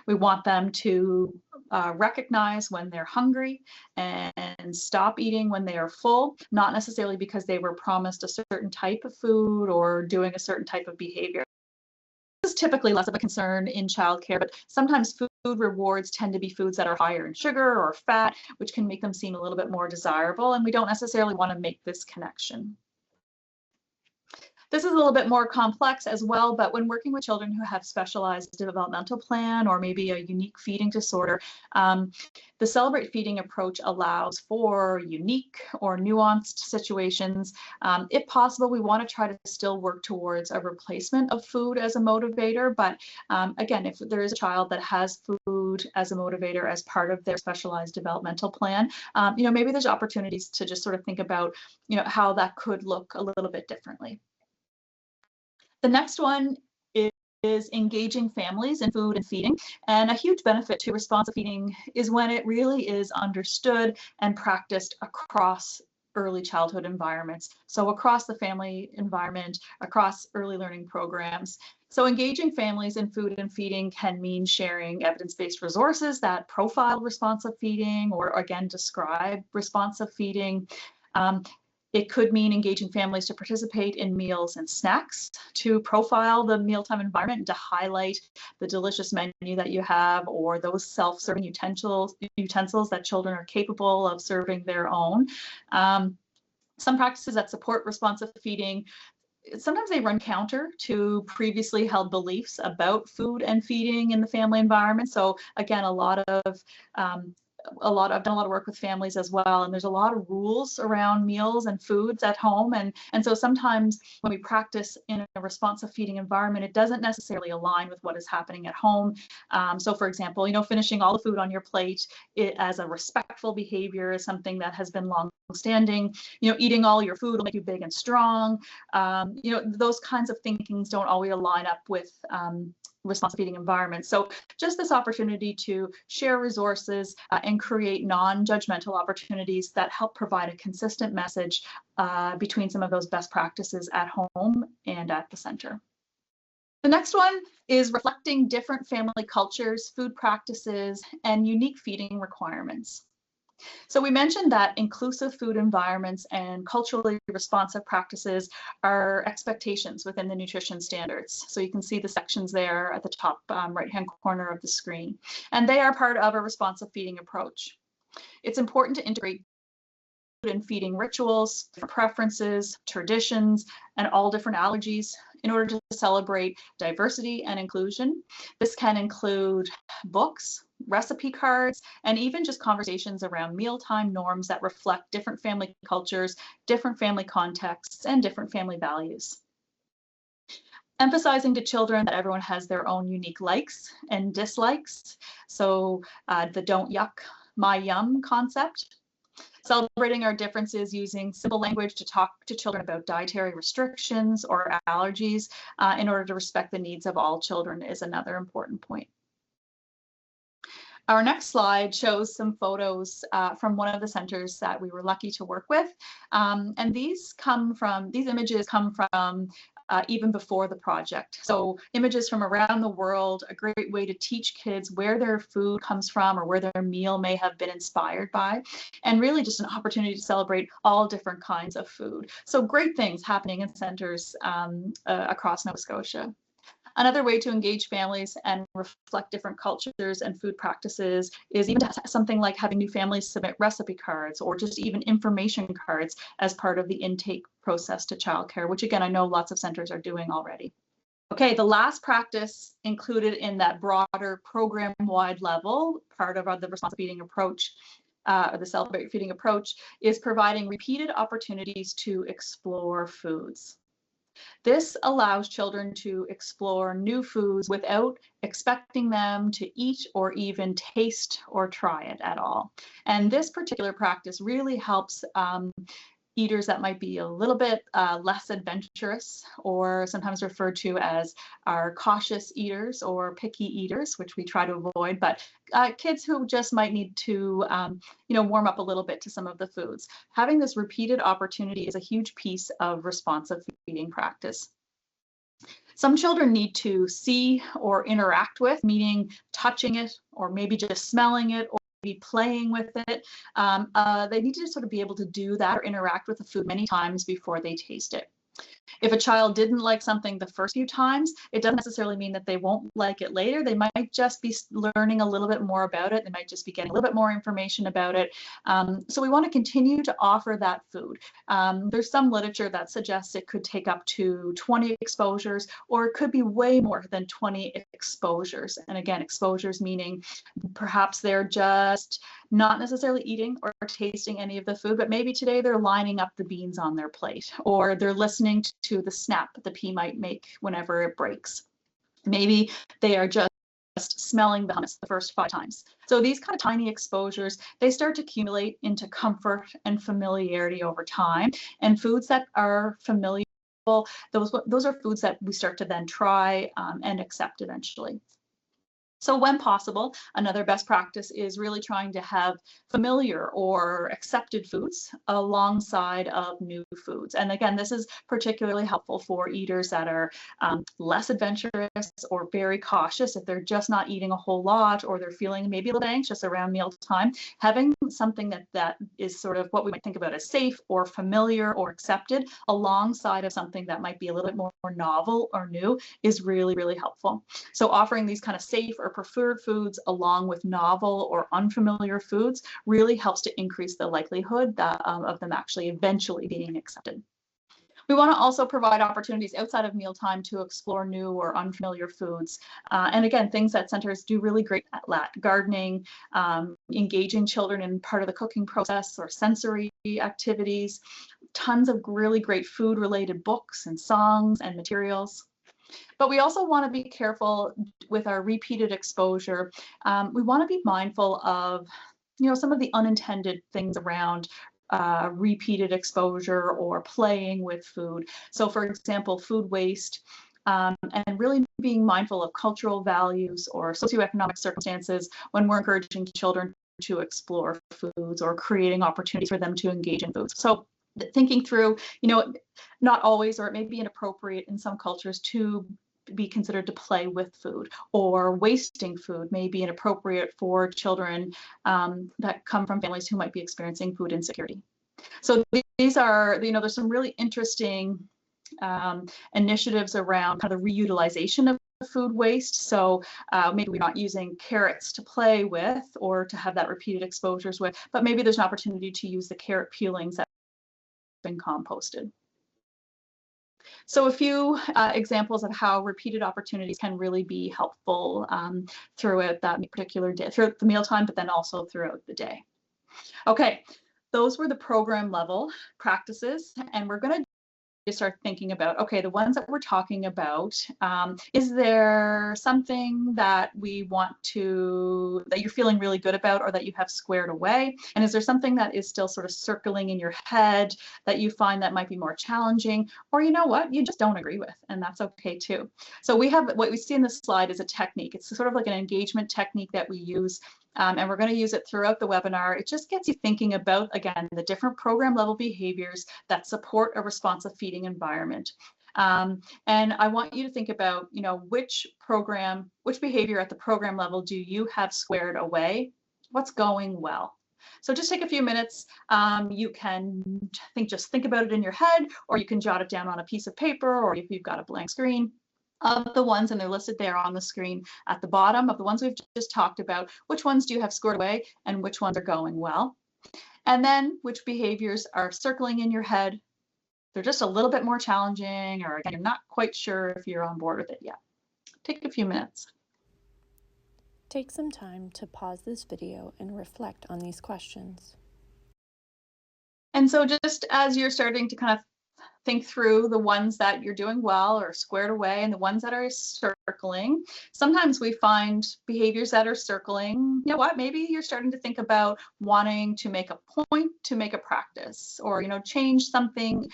S2: We want them to recognize when they're hungry and stop eating when they are full, not necessarily because they were promised a certain type of food or doing a certain type of behavior. This is typically less of a concern in childcare, but sometimes food rewards tend to be foods that are higher in sugar or fat, which can make them seem a little bit more desirable, and we don't necessarily want to make this connection. This is a little bit more complex as well, but when working with children who have specialized developmental plan or maybe a unique feeding disorder, the Celebrate Feeding approach allows for unique or nuanced situations. If possible, we want to try to still work towards a replacement of food as a motivator, but again, if there is a child that has food as a motivator as part of their specialized developmental plan, maybe there's opportunities to just sort of think about, how that could look a little bit differently. The next one is engaging families in food and feeding. And a huge benefit to responsive feeding is when it really is understood and practiced across early childhood environments. So across the family environment, across early learning programs. So engaging families in food and feeding can mean sharing evidence-based resources that profile responsive feeding or again, describe responsive feeding. It could mean engaging families to participate in meals and snacks, to profile the mealtime environment and to highlight the delicious menu that you have or those self-serving utensils that children are capable of serving their own. Some practices that support responsive feeding, sometimes they run counter to previously held beliefs about food and feeding in the family environment. So again, I've done a lot of work with families as well, and there's a lot of rules around meals and foods at home, and so sometimes when we practice in a responsive feeding environment, it doesn't necessarily align with what is happening at home. So for example, finishing all the food on your plate as a respectful behavior is something that has been long-standing. Eating all your food will make you big and strong. Those kinds of thinkings don't always line up with responsive feeding environments. So just this opportunity to share resources and create non-judgmental opportunities that help provide a consistent message between some of those best practices at home and at the center. The next one is reflecting different family cultures, food practices, and unique feeding requirements. So we mentioned that inclusive food environments and culturally responsive practices are expectations within the nutrition standards. So you can see the sections there at the top right-hand corner of the screen. And they are part of a responsive feeding approach. It's important to integrate food and feeding rituals, preferences, traditions, and all different allergies in order to celebrate diversity and inclusion. This can include books, recipe cards, and even just conversations around mealtime norms that reflect different family cultures, different family contexts, and different family values. Emphasizing to children that everyone has their own unique likes and dislikes. So the don't yuck, my yum concept. Celebrating our differences using simple language to talk to children about dietary restrictions or allergies in order to respect the needs of all children is another important point. Our next slide shows some photos from one of the centers that we were lucky to work with. And these images come from even before the project. So images from around the world, a great way to teach kids where their food comes from or where their meal may have been inspired by, and really just an opportunity to celebrate all different kinds of food. So great things happening in centers across Nova Scotia. Another way to engage families and reflect different cultures and food practices is even something like having new families submit recipe cards or just even information cards as part of the intake process to childcare, which again, I know lots of centers are doing already. Okay, the last practice included in that broader program-wide level, part of the responsive feeding approach, or the celebrate feeding approach, is providing repeated opportunities to explore foods. This allows children to explore new foods without expecting them to eat or even taste or try it at all. And this particular practice really helps eaters that might be a little bit less adventurous, or sometimes referred to as our cautious eaters or picky eaters, which we try to avoid, but kids who just might need to warm up a little bit to some of the foods. Having this repeated opportunity is a huge piece of responsive feeding practice. Some children need to see or interact with, meaning touching it or maybe just smelling it or be playing with it. They need to sort of be able to do that or interact with the food many times before they taste it. If a child didn't like something the first few times, it doesn't necessarily mean that they won't like it later. They might just be learning a little bit more about it. They might just be getting a little bit more information about it. So we want to continue to offer that food. There's some literature that suggests it could take up to 20 exposures, or it could be way more than 20 exposures. And again, exposures meaning perhaps they're just not necessarily eating or tasting any of the food, but maybe today they're lining up the beans on their plate, or they're listening to the snap the pea might make whenever it breaks. Maybe they are just smelling the hummus the first 5 times. So these kind of tiny exposures, they start to accumulate into comfort and familiarity over time. And foods that are familiar, those are foods that we start to then try and accept eventually. So when possible, another best practice is really trying to have familiar or accepted foods alongside of new foods. And again, this is particularly helpful for eaters that are less adventurous or very cautious. If they're just not eating a whole lot, or they're feeling maybe a little anxious around mealtime, having something that is sort of what we might think about as safe or familiar or accepted alongside of something that might be a little bit more novel or new is really, really helpful. So offering these kind of safe or preferred foods along with novel or unfamiliar foods really helps to increase the likelihood of them actually eventually being accepted. We want to also provide opportunities outside of mealtime to explore new or unfamiliar foods. And again, things that centers do really great at: gardening, engaging children in part of the cooking process or sensory activities, tons of really great food-related books and songs and materials. But we also want to be careful with our repeated exposure. We want to be mindful of, some of the unintended things around repeated exposure or playing with food. So for example, food waste, and really being mindful of cultural values or socioeconomic circumstances when we're encouraging children to explore foods or creating opportunities for them to engage in foods. So thinking through, not always, or it may be inappropriate in some cultures to be considered to play with food, or wasting food may be inappropriate for children that come from families who might be experiencing food insecurity. So these are, there's some really interesting initiatives around kind of the reutilization of food waste. So maybe we're not using carrots to play with or to have that repeated exposures with, but maybe there's an opportunity to use the carrot peelings that have been composted. So a few examples of how repeated opportunities can really be helpful throughout that particular day, throughout the mealtime, but then also throughout the day. Okay, those were the program level practices, and we're going to start thinking about, okay, the ones that we're talking about, is there something that we want to, that you're feeling really good about or that you have squared away? And is there something that is still sort of circling in your head that you find that might be more challenging, or you know what, you just don't agree with, and that's okay too. So we have, what we see in this slide is a technique. It's sort of like an engagement technique that we use. And we're going to use it throughout the webinar. It just gets you thinking about, again, the different program level behaviors that support a responsive feeding environment. And I want you to think about, which behavior at the program level do you have squared away? What's going well? So just take a few minutes. You can just think about it in your head, or you can jot it down on a piece of paper, or if you've got a blank screen. Of the ones, and they're listed there on the screen at the bottom, of the ones we've just talked about, which ones do you have scored away and which ones are going well? And then which behaviors are circling in your head? They're just a little bit more challenging, or again, you're not quite sure if you're on board with it yet. Take a few minutes.
S3: Take some time to pause this video and reflect on these questions.
S2: And so just as you're starting to kind of think through the ones that you're doing well or squared away and the ones that are circling. Sometimes we find behaviors that are circling, maybe you're starting to think about wanting to make a point to make a practice, or, change something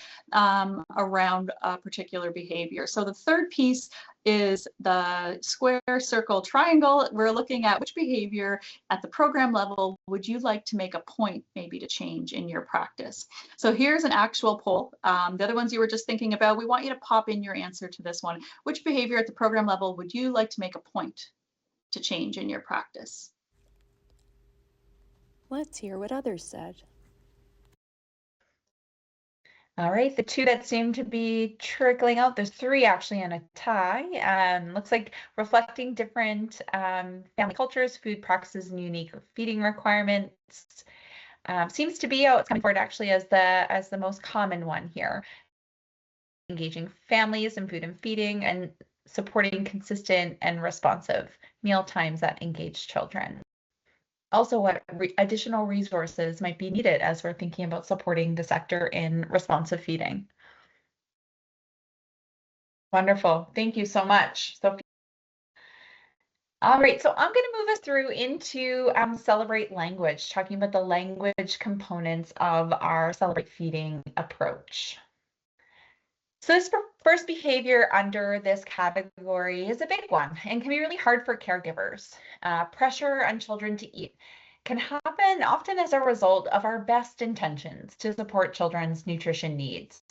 S2: around a particular behavior. So the third piece is the square, circle, triangle. We're looking at which behavior at the program level would you like to make a point maybe to change in your practice. So here's an actual poll. The other ones you were just thinking about, we want you to pop in your answer to this one. Which behavior at the program level would you like to make a point to change in your practice?
S3: Let's hear what others said.
S1: All right, the two that seem to be trickling out, there's three actually in a tie. Looks like reflecting different family cultures, food practices, and unique feeding requirements. Seems to be it's coming forward actually as the most common one here. Engaging families in food and feeding, and supporting consistent and responsive meal times that engage children. Also, what additional resources might be needed as we're thinking about supporting the sector in responsive feeding. Wonderful. Thank you so much, Sophie. All right, so I'm going to move us through into Celebrate Language, talking about the language components of our Celebrate Feeding approach. So this first behavior under this category is a big one and can be really hard for caregivers. Pressure on children to eat can happen often as a result of our best intentions to support children's nutrition needs.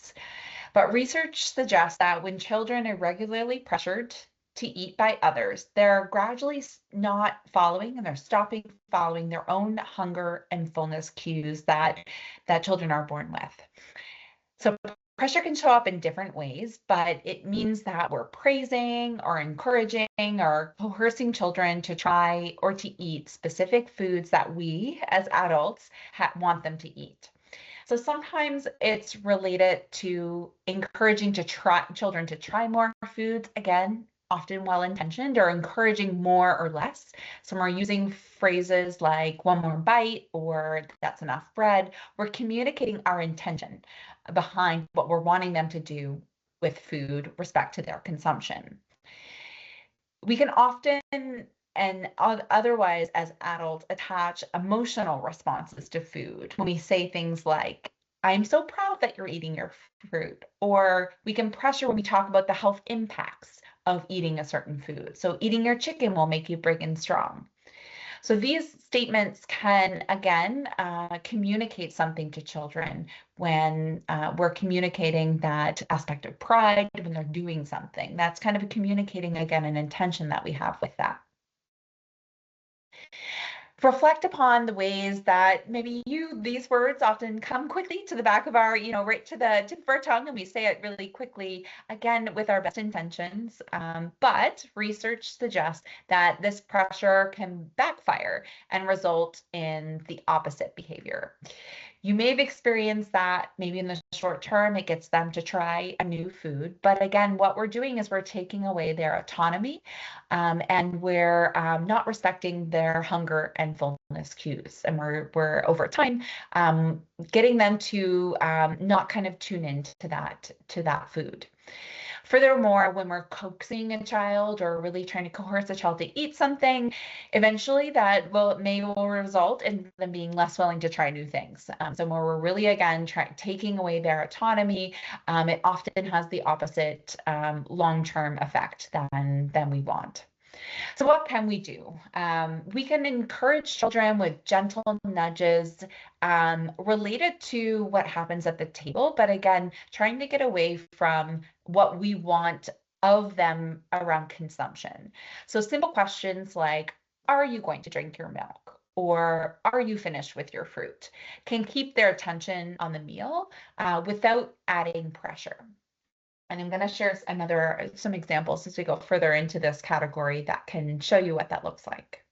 S1: But research suggests that when children are regularly pressured to eat by others, they're gradually not following, and they're stopping following their own hunger and fullness cues that children are born with. So pressure can show up in different ways, but it means that we're praising or encouraging or coercing children to try or to eat specific foods that we as adults want them to eat. So sometimes it's related to encouraging children to try more foods, again, often well-intentioned, or encouraging more or less. So we're using phrases like one more bite or that's enough bread. We're communicating our intention behind what we're wanting them to do with food, respect to their consumption. We can often and otherwise as adults attach emotional responses to food when we say things like, I'm so proud that you're eating your fruit. Or we can pressure when we talk about the health impacts of eating a certain food. So eating your chicken will make you big and strong. So these statements can, again, communicate something to children when we're communicating that aspect of pride when they're doing something. That's kind of communicating, again, an intention that we have with that. Reflect upon the ways that maybe these words often come quickly to the back of our, right to the tip of our tongue, and we say it really quickly, again, with our best intentions. But research suggests that this pressure can backfire and result in the opposite behavior. You may have experienced that maybe in the short term, it gets them to try a new food. But again, what we're doing is we're taking away their autonomy and we're not respecting their hunger and fullness cues. And we're over time getting them to not kind of tune into that food. Furthermore, when we're coaxing a child or really trying to coerce a child to eat something, eventually that may result in them being less willing to try new things. So when we're really, again, taking away their autonomy, it often has the opposite long-term effect than we want. So what can we do? We can encourage children with gentle nudges related to what happens at the table, but again, trying to get away from what we want of them around consumption. So simple questions like, are you going to drink your milk? Or are you finished with your fruit? Can keep their attention on the meal without adding pressure. And I'm going to share some examples as we go further into this category that can show you what that looks like.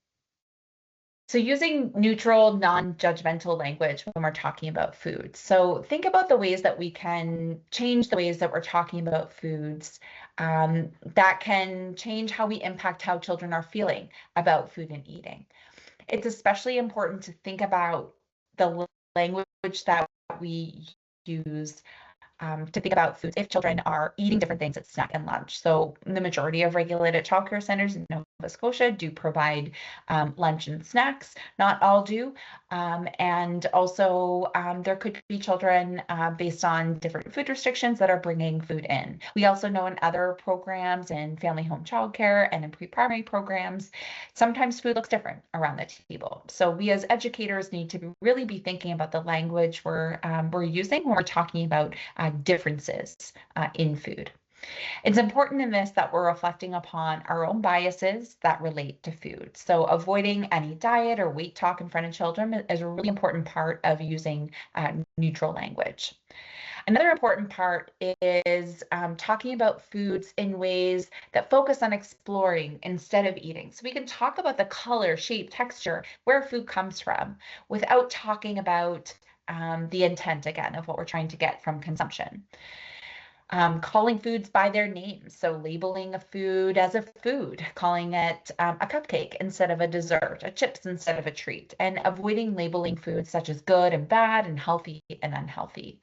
S1: So using neutral, non-judgmental language when we're talking about food. So think about the ways that we can change the ways that we're talking about foods that can change how we impact how children are feeling about food and eating. It's especially important to think about the language that we use to think about foods if children are eating different things at snack and lunch. So the majority of regulated childcare centers in Nova Scotia do provide lunch and snacks. Not all do. And also there could be children based on different food restrictions that are bringing food in. We also know in other programs in family home childcare and in pre-primary programs, sometimes food looks different around the table. So we as educators need to really be thinking about the language we're using when we're talking about differences in food. It's important in this that we're reflecting upon our own biases that relate to food. So avoiding any diet or weight talk in front of children is a really important part of using neutral language. Another important part is talking about foods in ways that focus on exploring instead of eating. So we can talk about the color, shape, texture, where food comes from, without talking about the intent, again, of what we're trying to get from consumption. Calling foods by their names, so labeling a food as a food, calling it a cupcake instead of a dessert, a chips instead of a treat, and avoiding labeling foods such as good and bad and healthy and unhealthy.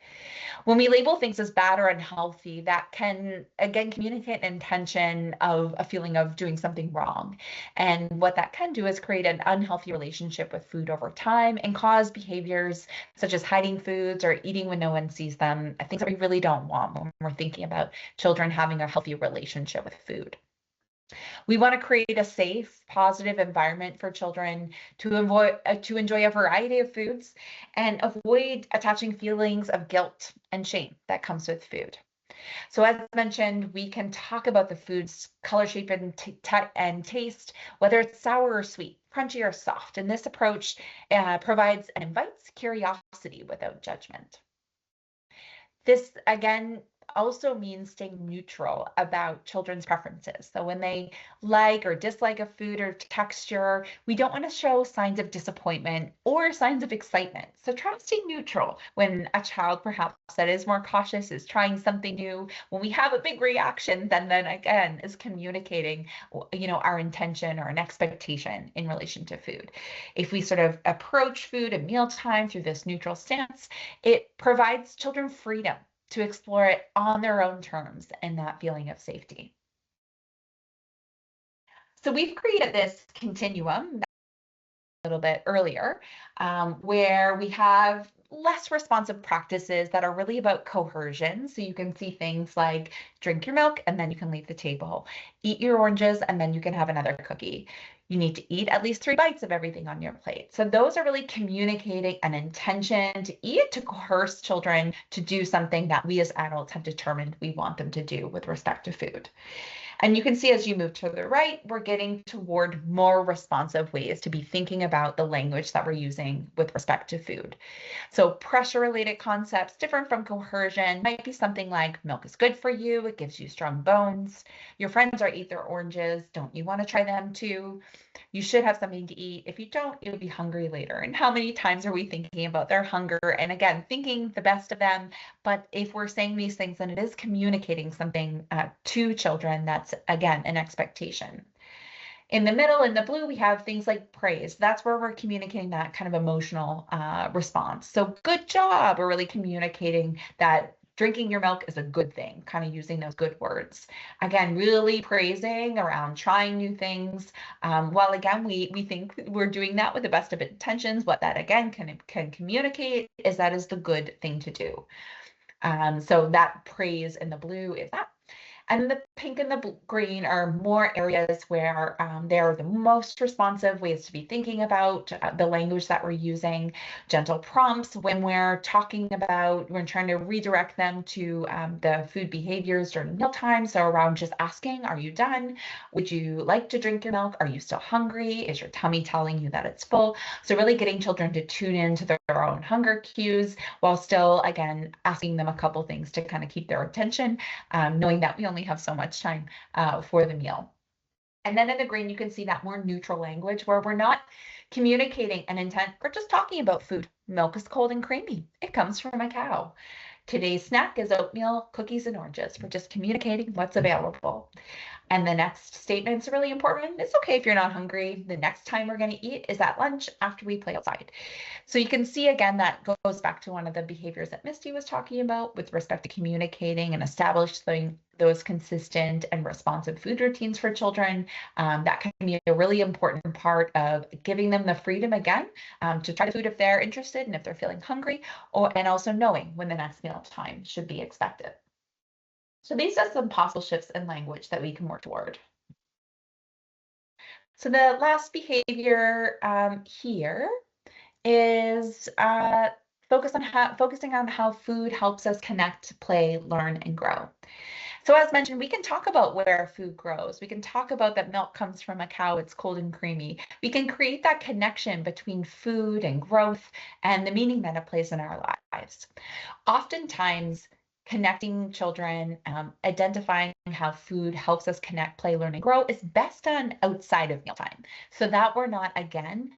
S1: When we label things as bad or unhealthy, that can, again, communicate an intention of a feeling of doing something wrong. And what that can do is create an unhealthy relationship with food over time and cause behaviors such as hiding foods or eating when no one sees them, things that we really don't want when we're thinking about children having a healthy relationship with food. We want to create a safe, positive environment for children to enjoy a variety of foods and avoid attaching feelings of guilt and shame that comes with food. So as mentioned, we can talk about the food's color, shape, and taste, whether it's sour or sweet, crunchy or soft. And this approach provides and invites curiosity without judgment. This, again, also means staying neutral about children's preferences. So when they like or dislike a food or texture, we don't want to show signs of disappointment or signs of excitement. So try to stay neutral when a child perhaps that is more cautious is trying something new. When we have a big reaction, then again is communicating, our intention or an expectation in relation to food. If we sort of approach food at mealtime through this neutral stance, it provides children freedom to explore it on their own terms and that feeling of safety. So we've created this continuum a little bit earlier, where we have less responsive practices that are really about coercion. So you can see things like drink your milk and then you can leave the table. Eat your oranges and then you can have another cookie. You need to eat at least 3 bites of everything on your plate. So those are really communicating an intention to eat, to coerce children to do something that we as adults have determined we want them to do with respect to food. And you can see as you move to the right, we're getting toward more responsive ways to be thinking about the language that we're using with respect to food. So pressure-related concepts, different from coercion, might be something like milk is good for you, it gives you strong bones. Your friends are eat their oranges, don't you want to try them too? You should have something to eat. If you don't, you'll be hungry later. And how many times are we thinking about their hunger? And again, thinking the best of them. But if we're saying these things, then it is communicating something to children that's, again, an expectation. In the middle, in the blue, we have things like praise. That's where we're communicating that kind of emotional response. So good job, we're really communicating that drinking your milk is a good thing, kind of using those good words. Again, really praising around trying new things. While again, we think we're doing that with the best of intentions, what that again can communicate is that is the good thing to do. So that praise in the blue is that. And the pink and the green are more areas where they're the most responsive ways to be thinking about the language that we're using, gentle prompts when we're talking about, we're trying to redirect them to the food behaviors during mealtime. So around just asking, are you done? Would you like to drink your milk? Are you still hungry? Is your tummy telling you that it's full? So really getting children to tune into their own hunger cues while still, again, asking them a couple things to kind of keep their attention, knowing that we only have so much time for the meal. And then in the green, you can see that more neutral language where we're not communicating an intent, we're just talking about food. Milk is cold and creamy. It comes from a cow. Today's snack is oatmeal, cookies, and oranges. We're just communicating what's available. And the next statement's really important. It's okay if you're not hungry. The next time we're going to eat is at lunch after we play outside. So you can see again, that goes back to one of the behaviors that Misty was talking about with respect to communicating and establishing those consistent and responsive food routines for children. That can be a really important part of giving them the freedom again to try the food if they're interested and if they're feeling hungry, and also knowing when the next meal time should be expected. So these are some possible shifts in language that we can work toward. So the last behavior here is focusing on how food helps us connect, play, learn, and grow. So as mentioned, we can talk about where food grows. We can talk about that milk comes from a cow, it's cold and creamy. We can create that connection between food and growth and the meaning that it plays in our lives. Oftentimes, connecting children, identifying how food helps us connect, play, learn, and grow is best done outside of mealtime. So that we're not, again,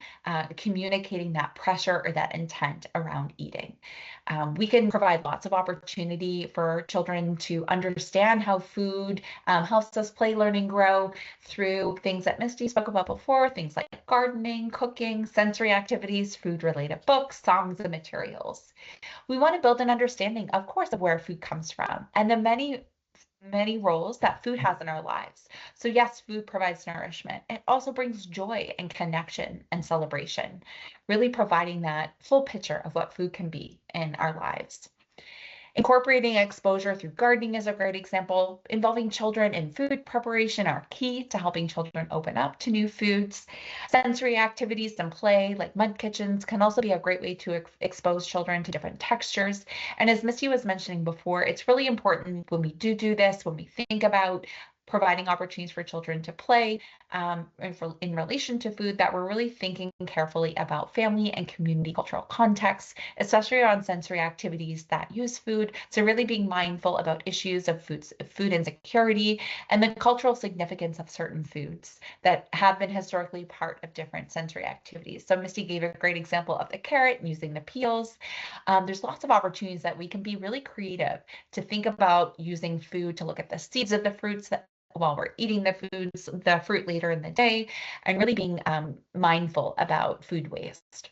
S1: communicating that pressure or that intent around eating. We can provide lots of opportunity for children to understand how food helps us play, learn, and grow through things that Misty spoke about before, things like gardening, cooking, sensory activities, food-related books, songs, and materials. We want to build an understanding, of course, of where food comes from and the many roles that food has in our lives. So yes, food provides nourishment. It also brings joy and connection and celebration, really providing that full picture of what food can be in our lives. Incorporating exposure through gardening is a great example. Involving children in food preparation are key to helping children open up to new foods. Sensory activities and play, like mud kitchens, can also be a great way to expose children to different textures. And as Misty was mentioning before, it's really important when we do this, when we think about providing opportunities for children to play in relation to food, that we're really thinking carefully about family and community cultural contexts, especially around sensory activities that use food. So really being mindful about issues of food insecurity and the cultural significance of certain foods that have been historically part of different sensory activities. So Misty gave a great example of the carrot and using the peels. There's lots of opportunities that we can be really creative to think about using food to look at the seeds of the fruits that while we're eating the fruit later in the day, and really being mindful about food waste.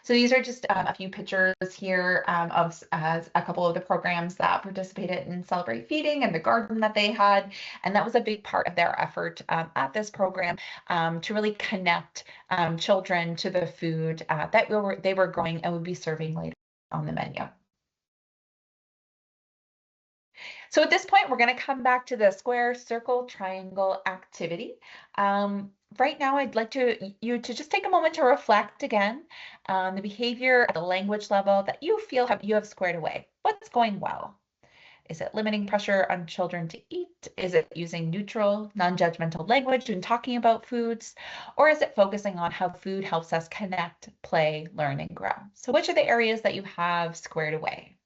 S1: So these are just a few pictures here of a couple of the programs that participated in Celebrate Feeding and the garden that they had. And that was a big part of their effort at this program to really connect children to the food that they were growing and would be serving later on the menu. So at this point, we're going to come back to the square, circle, triangle activity. Right now, I'd like you to just take a moment to reflect again on the behavior at the language level that you feel you have squared away. What's going well? Is it limiting pressure on children to eat? Is it using neutral, non-judgmental language when talking about foods? Or is it focusing on how food helps us connect, play, learn, and grow? So which are the areas that you have squared away?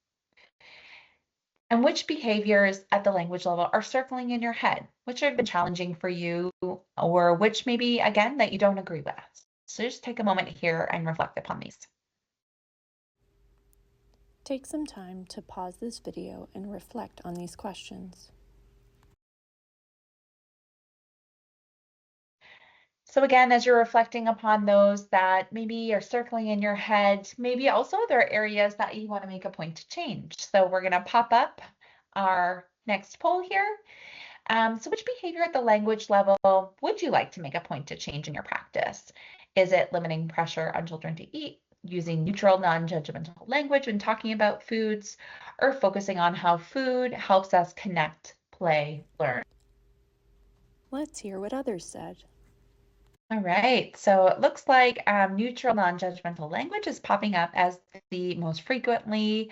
S1: And which behaviors at the language level are circling in your head? Which have been challenging for you, or which maybe, again, that you don't agree with? So just take a moment here and reflect upon these.
S3: Take some time to pause this video and reflect on these questions.
S1: So again, as you're reflecting upon those that maybe are circling in your head, maybe also there are areas that you want to make a point to change. So we're going to pop up our next poll here. So which behavior at the language level would you like to make a point to change in your practice? Is it limiting pressure on children to eat, using neutral, non-judgmental language when talking about foods, or focusing on how food helps us connect, play, learn?
S3: Let's hear what others said.
S1: All right, so it looks like neutral, non-judgmental language is popping up as the most frequently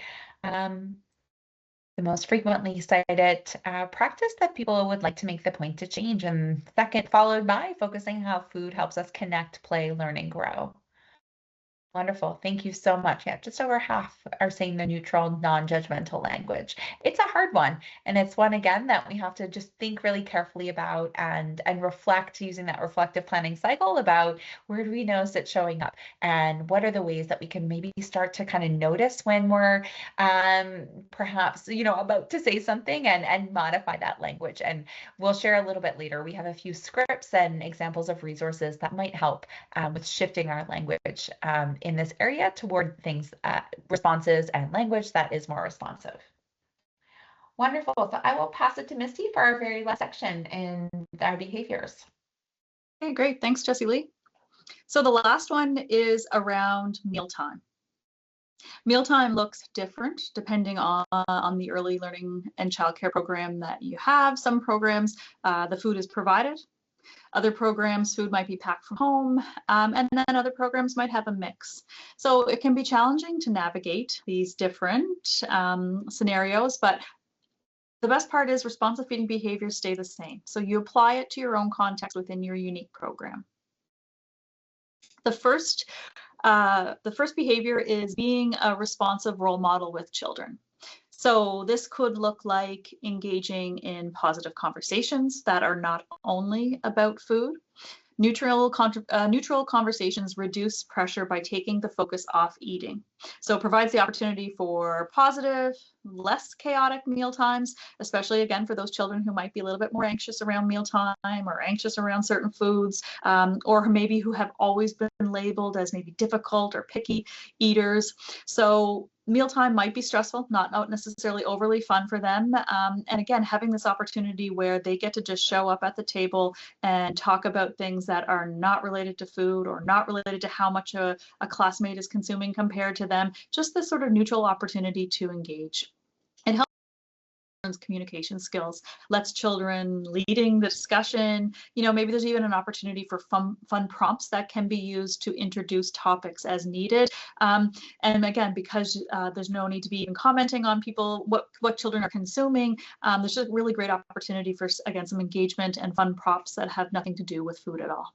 S1: cited practice that people would like to make the point to change. And second, followed by focusing how food helps us connect, play, learn, and grow. Wonderful. Thank you so much. Yeah, just over half are saying the neutral, non-judgmental language. It's a hard one, and it's one, again, that we have to just think really carefully about and reflect using that reflective planning cycle about where do we notice it showing up and what are the ways that we can maybe start to kind of notice when we're perhaps, about to say something and modify that language. And we'll share a little bit later. We have a few scripts and examples of resources that might help with shifting our language in this area toward things, responses and language that is more responsive. Wonderful. So I will pass it to Misty for our very last section in our behaviors.
S2: Okay, great. Thanks, Jessie Lee. So the last one is around mealtime. Mealtime looks different depending on the early learning and childcare program that you have. Some programs, the food is provided. Other programs, food might be packed from home, and then other programs might have a mix. So it can be challenging to navigate these different scenarios, but the best part is responsive feeding behaviors stay the same. So you apply it to your own context within your unique program. The first behavior is being a responsive role model with children. So this could look like engaging in positive conversations that are not only about food. Neutral conversations reduce pressure by taking the focus off eating. So it provides the opportunity for positive, less chaotic meal times, especially again for those children who might be a little bit more anxious around mealtime or anxious around certain foods, or maybe who have always been labeled as maybe difficult or picky eaters. So mealtime might be stressful, not necessarily overly fun for them. And again, having this opportunity where they get to just show up at the table and talk about things that are not related to food or not related to how much a classmate is consuming compared to them, just this sort of neutral opportunity to engage. It helps communication skills, lets children leading the discussion. Maybe there's even an opportunity for fun prompts that can be used to introduce topics as needed. And again, because there's no need to be even commenting on what children are consuming, there's just a really great opportunity for, again, some engagement and fun prompts that have nothing to do with food at all.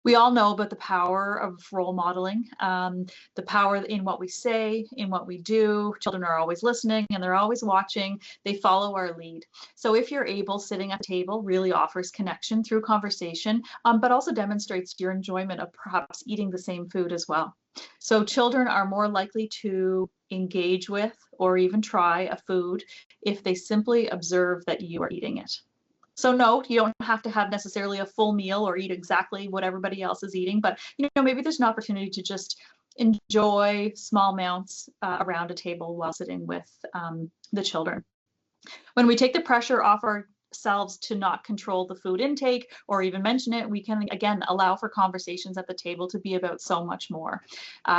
S2: We all know about the power of role modeling, the power in what we say, in what we do. Children are always listening and they're always watching. They follow our lead. So if you're able, sitting at the table really offers connection through conversation, but also demonstrates your enjoyment of perhaps eating the same food as well. So children are more likely to engage with or even try a food if they simply observe that you are eating it. So note, you don't have to have necessarily a full meal or eat exactly what everybody else is eating, but maybe there's an opportunity to just enjoy small amounts around a table while sitting with the children. When we take the pressure off ourselves to not control the food intake or even mention it, we can again allow for conversations at the table to be about so much more.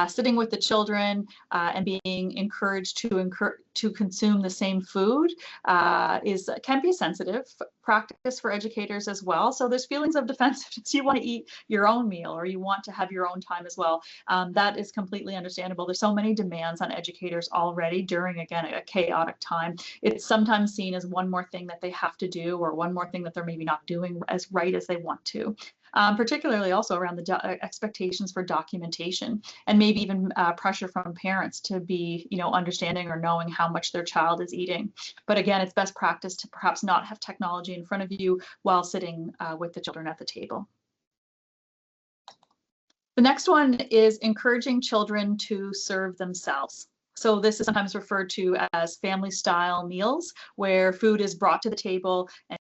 S2: Sitting with the children and being encouraged to consume the same food can be a sensitive practice for educators as well. So there's feelings of defensiveness. You want to eat your own meal or you want to have your own time as well. That is completely understandable. There's so many demands on educators already during, again, a chaotic time. It's sometimes seen as one more thing that they have to do or one more thing that they're maybe not doing as right as they want to. Particularly also around the expectations for documentation and maybe even pressure from parents to be, understanding or knowing how much their child is eating. But again, it's best practice to perhaps not have technology in front of you while sitting with the children at the table. The next one is encouraging children to serve themselves. So this is sometimes referred to as family style meals, where food is brought to the table and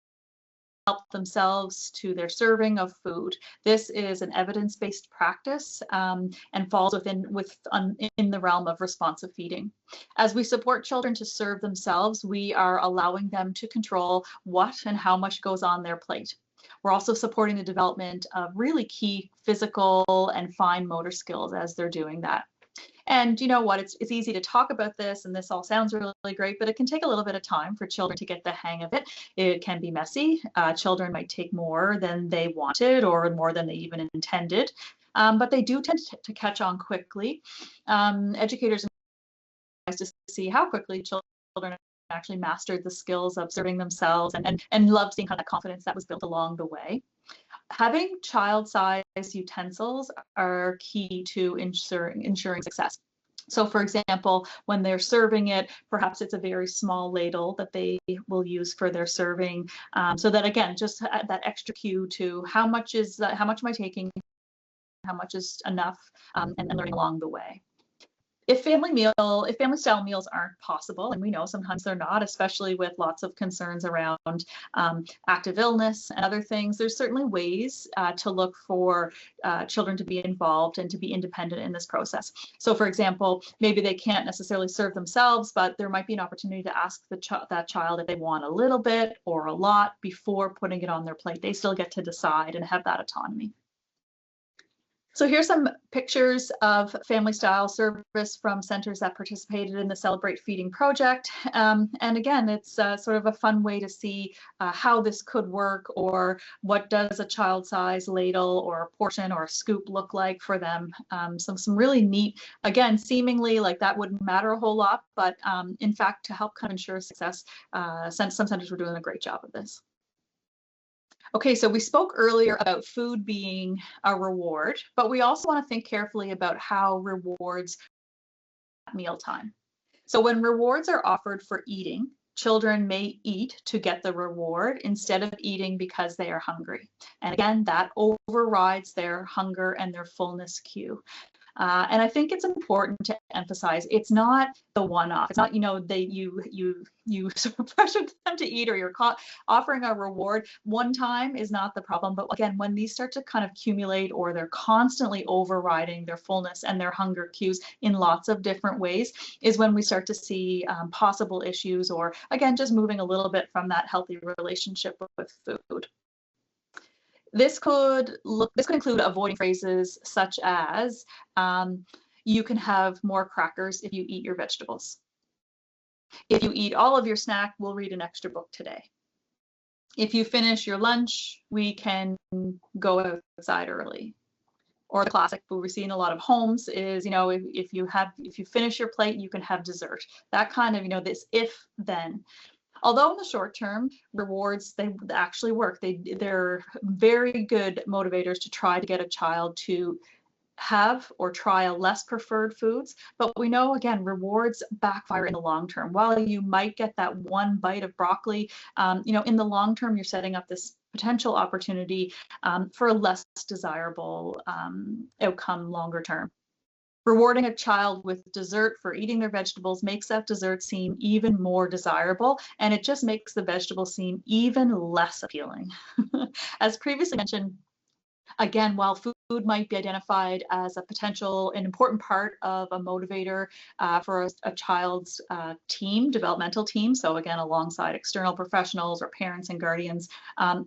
S2: help themselves to their serving of food. This is an evidence-based practice and falls in the realm of responsive feeding. As we support children to serve themselves, we are allowing them to control what and how much goes on their plate. We're also supporting the development of really key physical and fine motor skills as they're doing that. And you know what, it's easy to talk about this and this all sounds really great, but it can take a little bit of time for children to get the hang of it. It can be messy. Children might take more than they wanted or more than they even intended, but they do tend to catch on quickly. Educators are surprised to see how quickly children actually mastered the skills of serving themselves and love seeing how that confidence that was built along the way. Having child-sized utensils are key to ensuring success. So for example, when they're serving it, perhaps it's a very small ladle that they will use for their serving. So that again, just that extra cue to how much am I taking, how much is enough, and learning along the way. If family style meals aren't possible, and we know sometimes they're not, especially with lots of concerns around active illness and other things, there's certainly ways to look for children to be involved and to be independent in this process. So for example, maybe they can't necessarily serve themselves, but there might be an opportunity to ask that child if they want a little bit or a lot before putting it on their plate. They still get to decide and have that autonomy. So here's some pictures of family style service from centers that participated in the Celebrate Feeding project. And again, it's sort of a fun way to see how this could work, or what does a child size ladle or a portion or a scoop look like for them. Some really neat, again, seemingly like that wouldn't matter a whole lot, but in fact, to help kind of ensure success, some centers were doing a great job of this. Okay, so we spoke earlier about food being a reward, but we also want to think carefully about how rewards mealtime. So when rewards are offered for eating, children may eat to get the reward instead of eating because they are hungry. And again, that overrides their hunger and their fullness cue. And I think it's important to emphasize it's not the one-off. It's not, you sort of pressured them to eat, or you're offering a reward one time is not the problem. But again, when these start to kind of accumulate, or they're constantly overriding their fullness and their hunger cues in lots of different ways, is when we start to see possible issues, or again, just moving a little bit from that healthy relationship with food. This could include avoiding phrases such as, you can have more crackers if you eat your vegetables. If you eat all of your snack, we'll read an extra book today. If you finish your lunch, we can go outside early. Or the classic we see in a lot of homes is, if you finish your plate, you can have dessert. That kind of, this if then. Although in the short term, rewards, they actually work. They're very good motivators to try to get a child to have or try a less preferred foods. But we know, again, rewards backfire in the long term. While you might get that one bite of broccoli, in the long term, you're setting up this potential opportunity for a less desirable outcome longer term. Rewarding a child with dessert for eating their vegetables makes that dessert seem even more desirable, and it just makes the vegetable seem even less appealing. As previously mentioned, Again, while food might be identified as a potential and important part of a motivator for a child's developmental team, so again, alongside external professionals or parents and guardians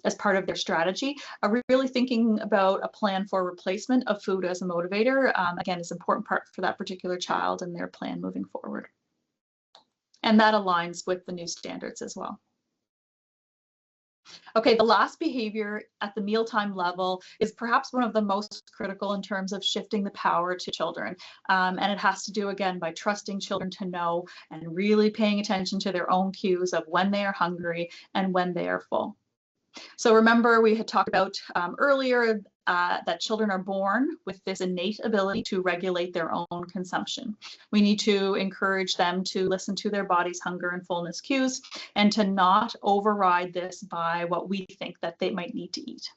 S2: as part of their strategy, really thinking about a plan for replacement of food as a motivator, again, is an important part for that particular child and their plan moving forward. And that aligns with the new standards as well. Okay, the last behavior at the mealtime level is perhaps one of the most critical in terms of shifting the power to children. And it has to do, again, by trusting children to know and really paying attention to their own cues of when they are hungry and when they are full. So remember, we had talked about earlier that children are born with this innate ability to regulate their own consumption. We need to encourage them to listen to their body's hunger and fullness cues and to not override this by what we think that they might need to eat.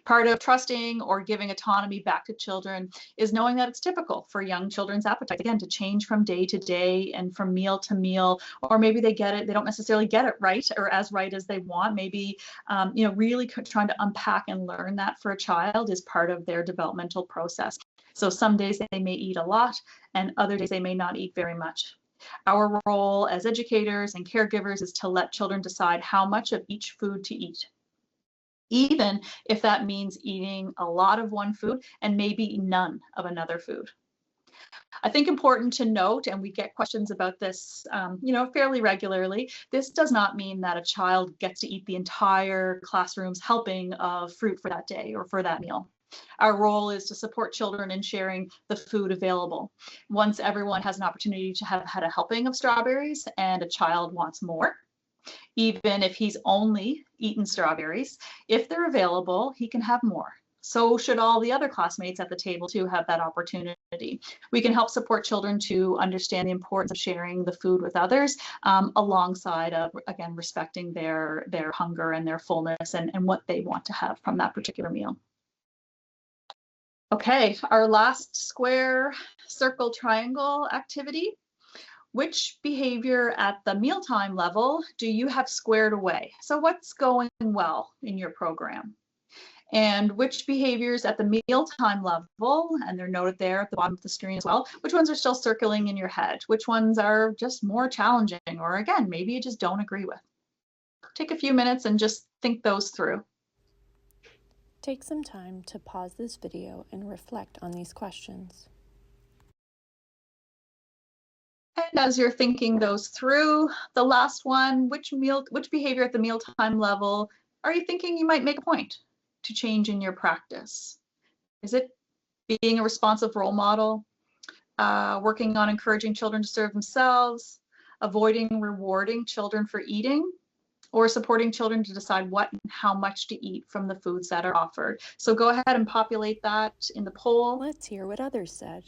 S2: Part of trusting or giving autonomy back to children is knowing that it's typical for young children's appetites, again, to change from day to day and from meal to meal, or maybe they don't necessarily get it right or as right as they want. Maybe, really trying to unpack and learn that for a child is part of their developmental process. So some days they may eat a lot and other days they may not eat very much. Our role as educators and caregivers is to let children decide how much of each food to eat, even if that means eating a lot of one food and maybe none of another food. I think important to note, and we get questions about this, fairly regularly, this does not mean that a child gets to eat the entire classroom's helping of fruit for that day or for that meal. Our role is to support children in sharing the food available. Once everyone has an opportunity to have had a helping of strawberries and a child wants more, even if he's only eaten strawberries, if they're available, he can have more. So should all the other classmates at the table too have that opportunity. We can help support children to understand the importance of sharing the food with others, alongside of, again, respecting their hunger and their fullness and what they want to have from that particular meal. Okay, our last square, circle, triangle activity. Which behavior at the mealtime level do you have squared away? So what's going well in your program? And which behaviors at the mealtime level, and they're noted there at the bottom of the screen as well, which ones are still circling in your head? Which ones are just more challenging, or again, maybe you just don't agree with? Take a few minutes and just think those through.
S3: Take some time to pause this video and reflect on these questions.
S2: And as you're thinking those through, the last one, which behavior at the mealtime level are you thinking you might make a point to change in your practice? Is it being a responsive role model, working on encouraging children to serve themselves, avoiding rewarding children for eating, or supporting children to decide what and how much to eat from the foods that are offered? So go ahead and populate that in the poll.
S3: Let's hear what others said.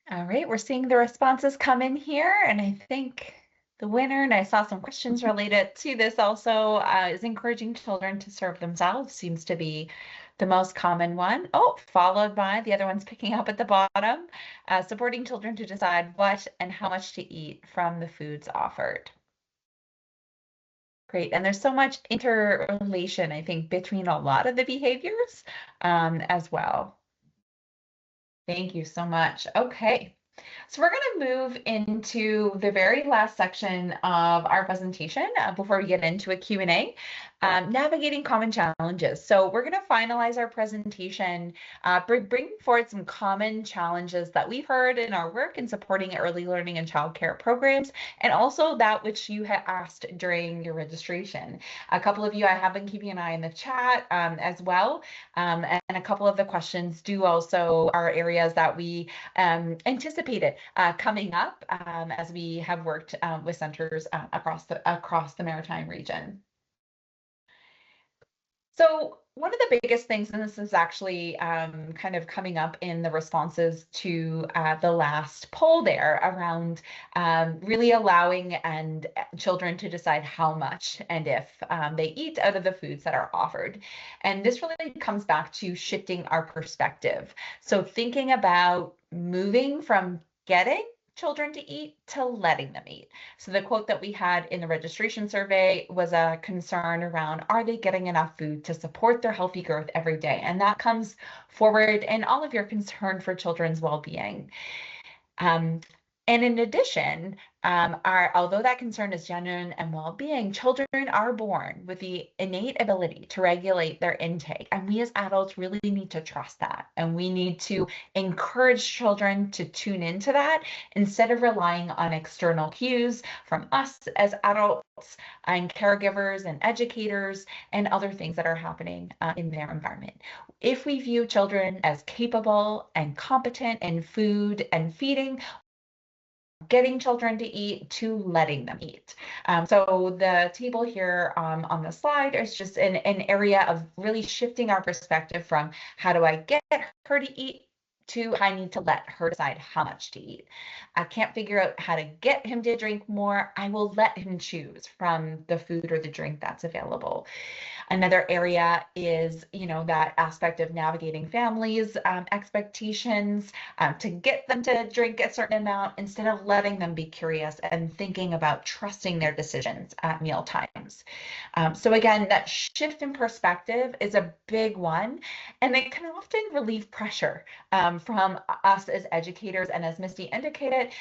S1: All right, we're seeing the responses come in here, and I think the winner, and I saw some questions related to this also, is encouraging children to serve themselves, seems to be the most common one. Oh, followed by the other ones picking up at the bottom, supporting children to decide what and how much to eat from the foods offered. Great, and there's so much interrelation, I think, between a lot of the behaviors as well. Thank you so much. Okay, so we're going to move into the very last section of our presentation before we get into a Q&A, navigating common challenges. So we're going to finalize our presentation, bring forward some common challenges that we've heard in our work in supporting early learning and childcare programs, and also that which you had asked during your registration. A couple of you, I have been keeping an eye in the chat as well, and a couple of the questions are areas that we anticipated coming up as we have worked with centers across the Maritime region. So one of the biggest things, and this is actually kind of coming up in the responses to the last poll there around really allowing children to decide how much and if they eat out of the foods that are offered. And this really comes back to shifting our perspective. So thinking about moving from getting children to eat to letting them eat. So the quote that we had in the registration survey was a concern around, are they getting enough food to support their healthy growth every day? And that comes forward in all of your concern for children's well-being. And in addition, although that concern is genuine and well-being, children are born with the innate ability to regulate their intake. And we as adults really need to trust that. And we need to encourage children to tune into that instead of relying on external cues from us as adults and caregivers and educators and other things that are happening in their environment. If we view children as capable and competent in food and feeding, getting children to eat to letting them eat. So the table here on the slide is just an area of really shifting our perspective from how do I get her to eat to I need to let her decide how much to eat. I can't figure out how to get him to drink more. I will let him choose from the food or the drink that's available. Another area is, that aspect of navigating families' expectations to get them to drink a certain amount instead of letting them be curious and thinking about trusting their decisions at meal times. So again, that shift in perspective is a big one, and it can often relieve pressure from us as educators, and as Misty indicated,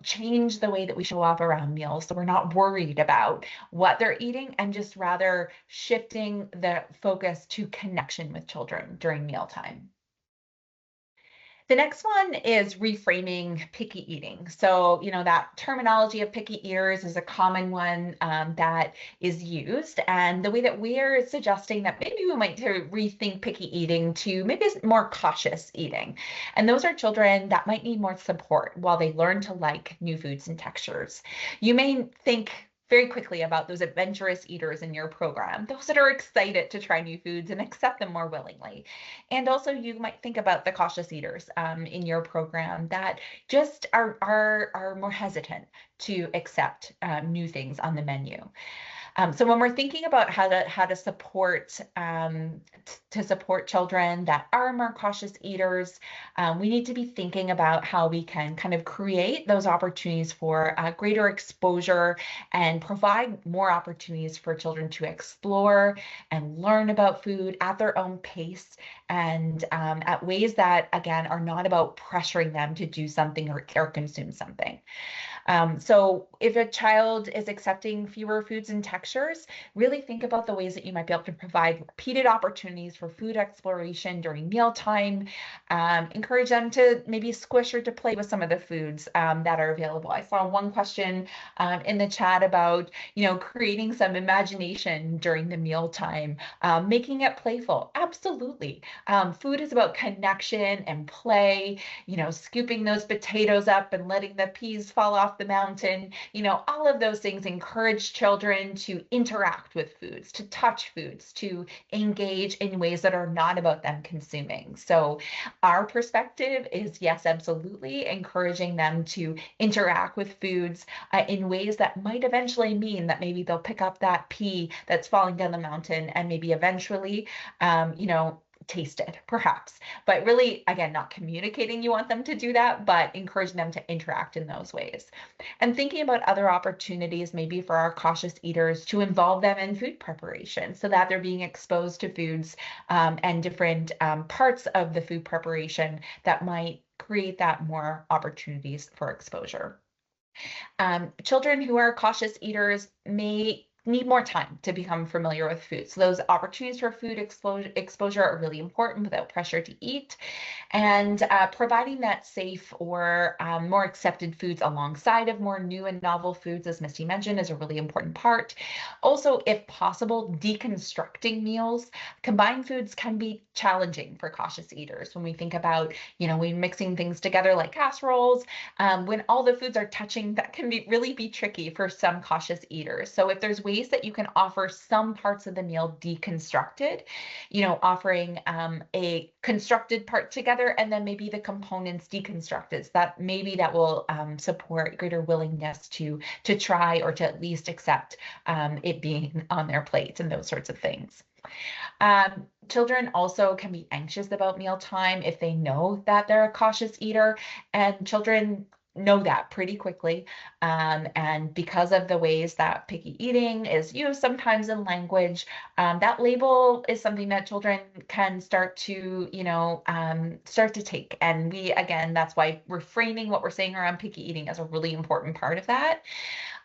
S1: change the way that we show up around meals so we're not worried about what they're eating and just rather shifting the focus to connection with children during mealtime. The next one is reframing picky eating. So, that terminology of picky eaters is a common one that is used. And the way that we're suggesting that maybe we might to rethink picky eating to maybe more cautious eating. And those are children that might need more support while they learn to like new foods and textures. You may think very quickly about those adventurous eaters in your program, those that are excited to try new foods and accept them more willingly. And also you might think about the cautious eaters in your program that just are more hesitant to accept new things on the menu. So when we're thinking about how to support children that are more cautious eaters, we need to be thinking about how we can kind of create those opportunities for greater exposure and provide more opportunities for children to explore and learn about food at their own pace and at ways that, again, are not about pressuring them to do something or consume something. So if a child is accepting fewer foods and textures, really think about the ways that you might be able to provide repeated opportunities for food exploration during mealtime. Encourage them to maybe squish or to play with some of the foods that are available. I saw one question in the chat about, creating some imagination during the mealtime, making it playful. Absolutely. Food is about connection and play, scooping those potatoes up and letting the peas fall off the mountain, all of those things encourage children to interact with foods, to touch foods, to engage in ways that are not about them consuming. So our perspective is, yes, absolutely encouraging them to interact with foods in ways that might eventually mean that maybe they'll pick up that pea that's falling down the mountain and maybe eventually, taste it, perhaps. But really, again, not communicating you want them to do that, but encouraging them to interact in those ways. And thinking about other opportunities, maybe for our cautious eaters, to involve them in food preparation so that they're being exposed to foods and different parts of the food preparation that might create that more opportunities for exposure. Children who are cautious eaters may need more time to become familiar with food. So those opportunities for food exposure are really important without pressure to eat. And providing that safe or more accepted foods alongside of more new and novel foods, as Misty mentioned, is a really important part. Also, if possible, deconstructing meals. Combined foods can be challenging for cautious eaters. When we think about, we mixing things together like casseroles, when all the foods are touching, that can really be tricky for some cautious eaters. So if there's ways that you can offer some parts of the meal deconstructed, offering a constructed part together and then maybe the components deconstructed, so that will support greater willingness to try or to at least accept it being on their plate and those sorts of things. Children also can be anxious about mealtime if they know that they're a cautious eater, and children know that pretty quickly. And because of the ways that picky eating is used sometimes in language, that label is something that children can start to, start to take. And again, that's why reframing what we're saying around picky eating is a really important part of that.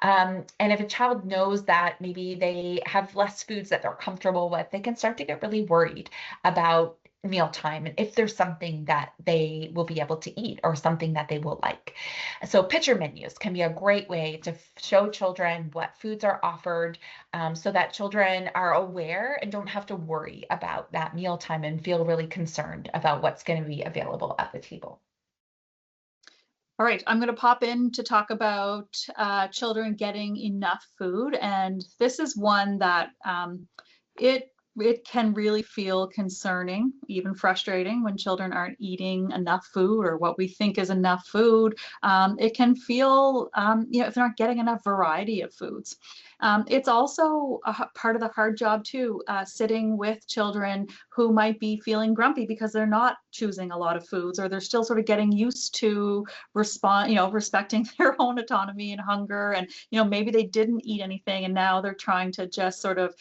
S1: And if a child knows that maybe they have less foods that they're comfortable with, they can start to get really worried about mealtime and if there's something that they will be able to eat or something that they will like. So picture menus can be a great way to show children what foods are offered, so that children are aware and don't have to worry about that mealtime and feel really concerned about what's going to be available at the table.
S2: All right, I'm going to pop in to talk about children getting enough food. And this is one that it can really feel concerning, even frustrating, when children aren't eating enough food or what we think is enough food. It can feel, if they're not getting enough variety of foods. It's also a part of the hard job too, sitting with children who might be feeling grumpy because they're not choosing a lot of foods, or they're still sort of getting used to respecting their own autonomy and hunger. And, maybe they didn't eat anything and now they're trying to just sort of,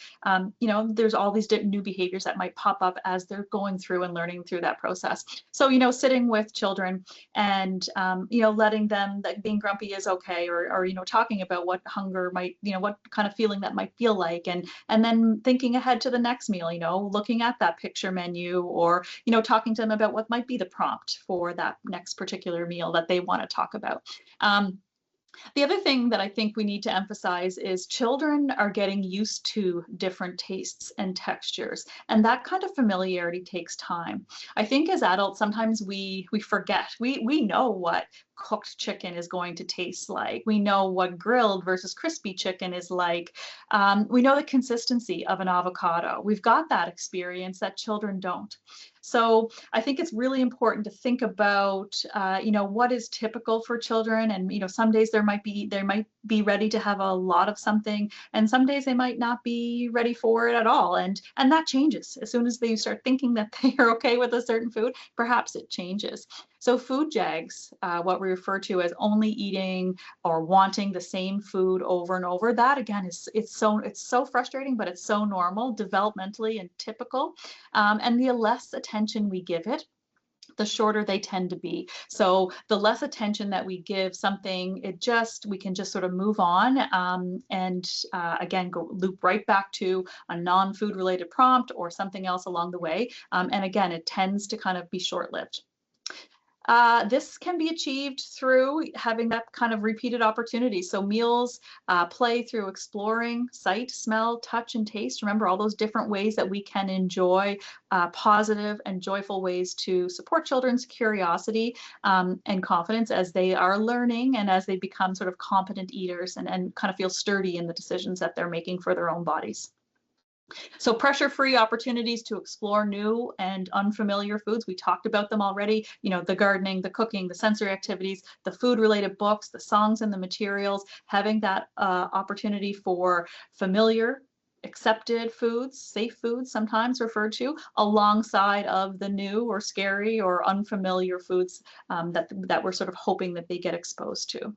S2: there's all these new behaviors that might pop up as they're going through and learning through that process. So, sitting with children and, letting them, that being grumpy is okay, or talking about what hunger might, what kind of feeling that might feel like, and then thinking ahead to the next meal, looking at that picture menu, or talking to them about what might be the prompt for that next particular meal that they want to talk about. The other thing that I think we need to emphasize is children are getting used to different tastes and textures, and that kind of familiarity takes time. I think as adults, sometimes we forget. We know what cooked chicken is going to taste like. We know what grilled versus crispy chicken is like. We know the consistency of an avocado. We've got that experience that children don't. So I think it's really important to think about, what is typical for children. And, some days they might be ready to have a lot of something, and some days they might not be ready for it at all. And that changes as soon as they start thinking that they are okay with a certain food. Perhaps it changes. So food jags, what we refer to as only eating or wanting the same food over and over, that again it's so frustrating, but it's so normal developmentally and typical. And the less attention we give it, the shorter they tend to be. So the less attention that we give something, we can just sort of move on, and again, loop right back to a non-food related prompt or something else along the way. And again, it tends to kind of be short-lived. This can be achieved through having that kind of repeated opportunity. So meals play through exploring sight, smell, touch, and taste. Remember all those different ways that we can enjoy positive and joyful ways to support children's curiosity and confidence as they are learning and as they become sort of competent eaters and kind of feel sturdy in the decisions that they're making for their own bodies. So pressure-free opportunities to explore new and unfamiliar foods. We talked about them already, the gardening, the cooking, the sensory activities, the food-related books, the songs and the materials, having that opportunity for familiar, accepted foods, safe foods sometimes referred to, alongside of the new or scary or unfamiliar foods that we're sort of hoping that they get exposed to.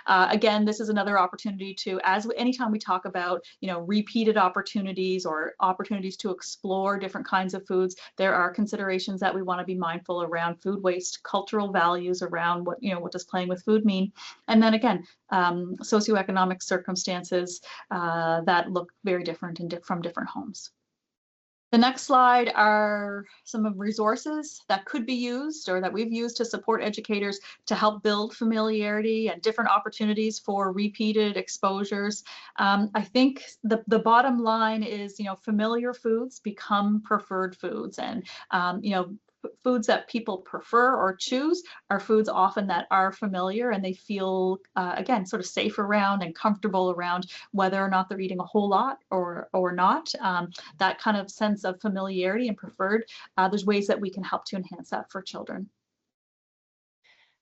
S2: Again, this is another opportunity to, anytime we talk about, repeated opportunities or opportunities to explore different kinds of foods, there are considerations that we want to be mindful around food waste, cultural values around what does playing with food mean, and then again, socioeconomic circumstances that look very different from different homes. The next slide are some of resources that could be used or that we've used to support educators to help build familiarity and different opportunities for repeated exposures. I think the bottom line is, familiar foods become preferred foods, and foods that people prefer or choose are foods often that are familiar and they feel, again, sort of safe around and comfortable around, whether or not they're eating a whole lot or not. That kind of sense of familiarity and preferred, there's ways that we can help to enhance that for children.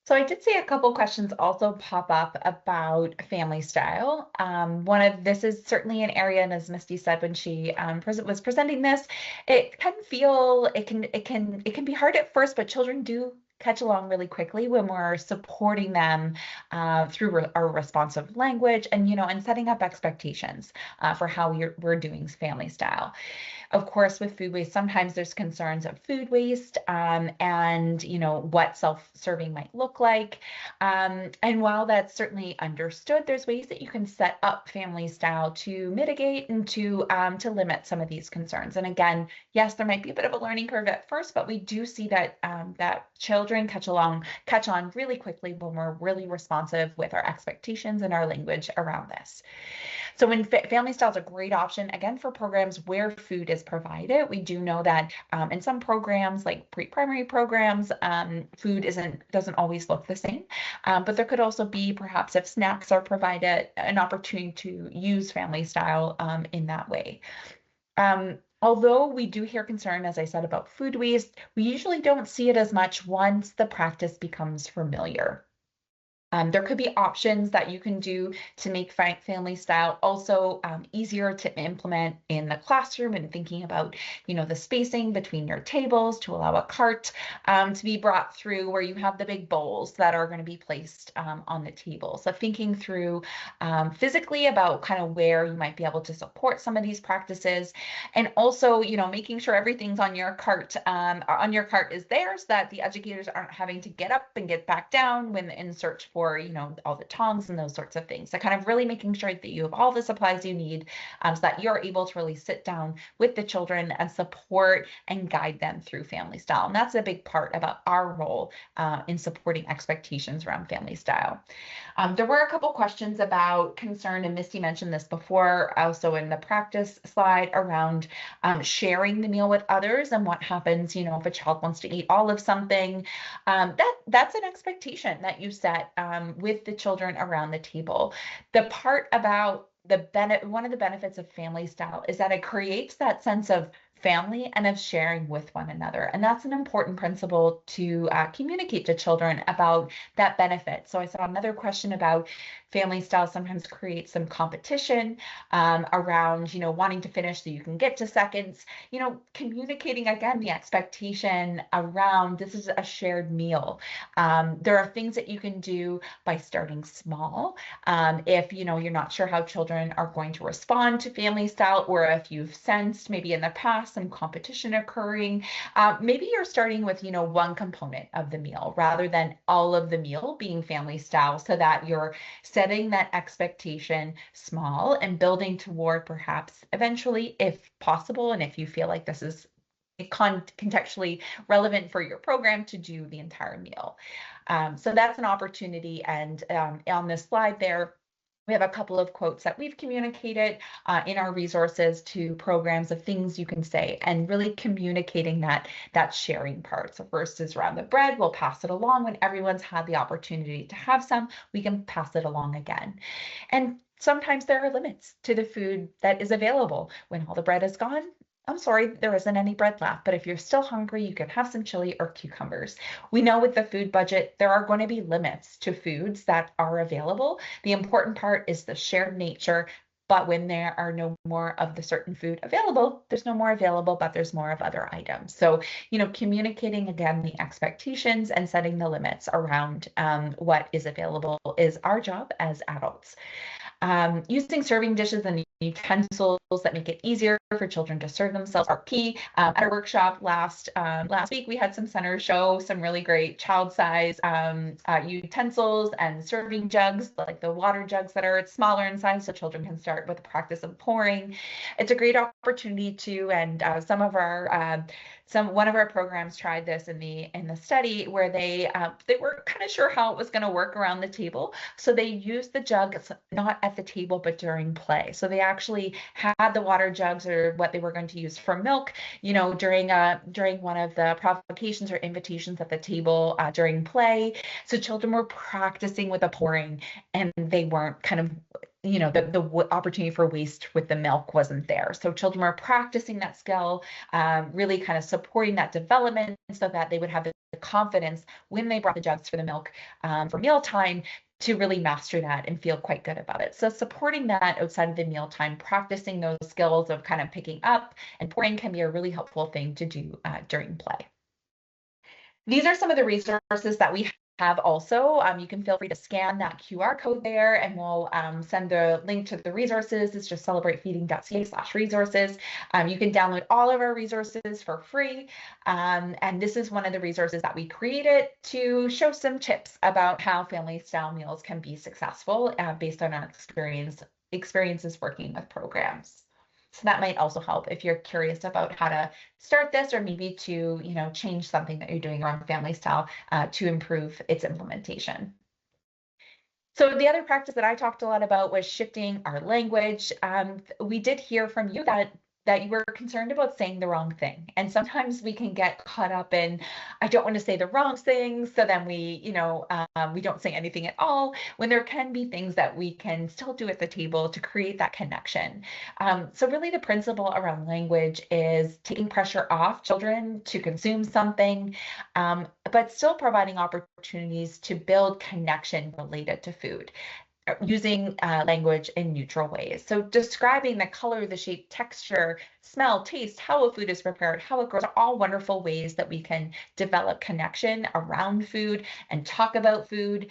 S1: So I did see a couple questions also pop up about family style. This is certainly an area, and as Misty said when she was presenting this, it can be hard at first, but children do catch along really quickly when we're supporting them through our responsive language and, and setting up expectations for how we're doing family style. Of course, with food waste, sometimes there's concerns of food waste and, what self-serving might look like. And while that's certainly understood, there's ways that you can set up family style to mitigate and to limit some of these concerns. And again, yes, there might be a bit of a learning curve at first, but we do see that that children catch on really quickly when we're really responsive with our expectations and our language around this. So when family style is a great option, again, for programs where food is provided. We do know that in some programs, like pre-primary programs, food doesn't always look the same. But there could also be, perhaps if snacks are provided, an opportunity to use family style in that way. Although we do hear concern, as I said, about food waste, we usually don't see it as much once the practice becomes familiar. There could be options that you can do to make family style also easier to implement in the classroom, and thinking about, the spacing between your tables to allow a cart to be brought through where you have the big bowls that are going to be placed on the table. So thinking through physically about kind of where you might be able to support some of these practices, and also, making sure everything's on your cart is there so that the educators aren't having to get up and get back down when in search for all the tongs and those sorts of things. So kind of really making sure that you have all the supplies you need so that you're able to really sit down with the children and support and guide them through family style. And that's a big part about our role in supporting expectations around family style. There were a couple questions about concern, and Misty mentioned this before, also in the practice slide, around sharing the meal with others and what happens, if a child wants to eat all of something. That's an expectation that you set with the children around the table. The part about one of the benefits of family style is that it creates that sense of family and of sharing with one another. And that's an important principle to communicate to children about that benefit. So I saw another question about family style sometimes creates some competition around, wanting to finish so you can get to seconds, communicating again the expectation around this is a shared meal. There are things that you can do by starting small. If, you're not sure how children are going to respond to family style, or if you've sensed maybe in the past some competition occurring, maybe you're starting with, one component of the meal rather than all of the meal being family style, so that you're setting that expectation small and building toward perhaps eventually, if possible, and if you feel like this is contextually relevant for your program, to do the entire meal. So that's an opportunity. And on this slide there, we have a couple of quotes that we've communicated in our resources to programs of things you can say, and really communicating that sharing part. So first is around the bread. We'll pass it along when everyone's had the opportunity to have some. We can pass it along again. And sometimes there are limits to the food that is available. When all the bread is gone, I'm sorry, there isn't any bread left, but if you're still hungry, you can have some chili or cucumbers. We know with the food budget, there are going to be limits to foods that are available. The important part is the shared nature, but when there are no more of the certain food available, there's no more available, but there's more of other items. So, communicating again the expectations and setting the limits around what is available is our job as adults. Using serving dishes and utensils that make it easier for children to serve themselves are key. At our workshop last week, we had some centers show some really great child-size utensils and serving jugs, like the water jugs that are smaller in size, so children can start with the practice of pouring. It's a great opportunity to, and one of our programs tried this in the study, where they were kind of sure how it was going to work around the table. So they used the jugs not at the table, but during play. So they actually had the water jugs, or what they were going to use for milk, during one of the provocations or invitations at the table during play. So children were practicing with the pouring, and they weren't kind of, the opportunity for waste with the milk wasn't there. So children were practicing that skill, really kind of supporting that development, so that they would have the confidence when they brought the jugs for the milk for mealtime to really master that and feel quite good about it. So supporting that outside of the mealtime, practicing those skills of kind of picking up and pouring can be a really helpful thing to do during play. These are some of the resources that we have also. You can feel free to scan that QR code there, and we'll send the link to the resources. It's just celebratefeeding.ca/resources. You can download all of our resources for free. And this is one of the resources that we created to show some tips about how family style meals can be successful based on our experiences working with programs. So that might also help if you're curious about how to start this, or maybe to, change something that you're doing around family style to improve its implementation. So the other practice that I talked a lot about was shifting our language. We did hear from you that you were concerned about saying the wrong thing. And sometimes we can get caught up in, I don't want to say the wrong thing. So then we don't say anything at all, when there can be things that we can still do at the table to create that connection. So really the principle around language is taking pressure off children to consume something, but still providing opportunities to build connection related to food, using language in neutral ways. So describing the color, the shape, texture, smell, taste, how a food is prepared, how it grows, are all wonderful ways that we can develop connection around food and talk about food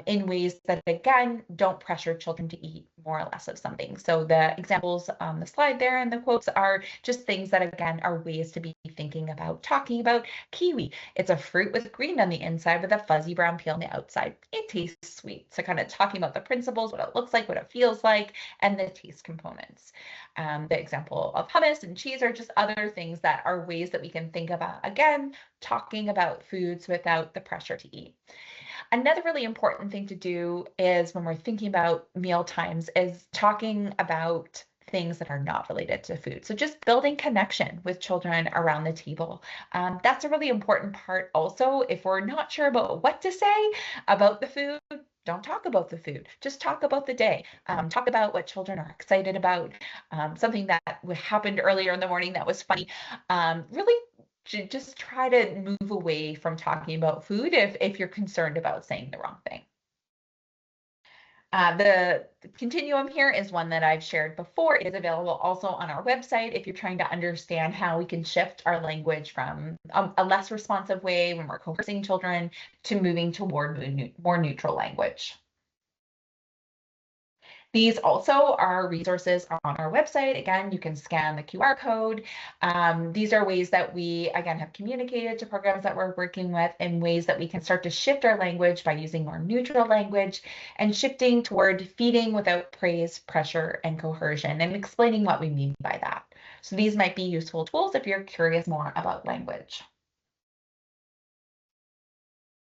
S1: in ways that, again, don't pressure children to eat more or less of something. So the examples on the slide there and the quotes are just things that, again, are ways to be thinking about talking about kiwi. It's a fruit with green on the inside with a fuzzy brown peel on the outside. It tastes sweet. So kind of talking about the principles, what it looks like, what it feels like, and the taste components. The example of hummus and cheese are just other things that are ways that we can think about, again, talking about foods without the pressure to eat. Another really important thing to do is, when we're thinking about meal times, is talking about things that are not related to food. So just building connection with children around the table. That's a really important part also. If we're not sure about what to say about the food, don't talk about the food. Just talk about the day. Talk about what children are excited about. Something that happened earlier in the morning that was funny. Really just try to move away from talking about food if you're concerned about saying the wrong thing. The continuum here is one that I've shared before. It is available also on our website if you're trying to understand how we can shift our language from a less responsive way when we're coercing children to moving toward more neutral language. These also are resources on our website. Again, you can scan the QR code. These are ways that we, again, have communicated to programs that we're working with, in ways that we can start to shift our language by using more neutral language and shifting toward feeding without praise, pressure, and coercion, and explaining what we mean by that. So these might be useful tools if you're curious more about language.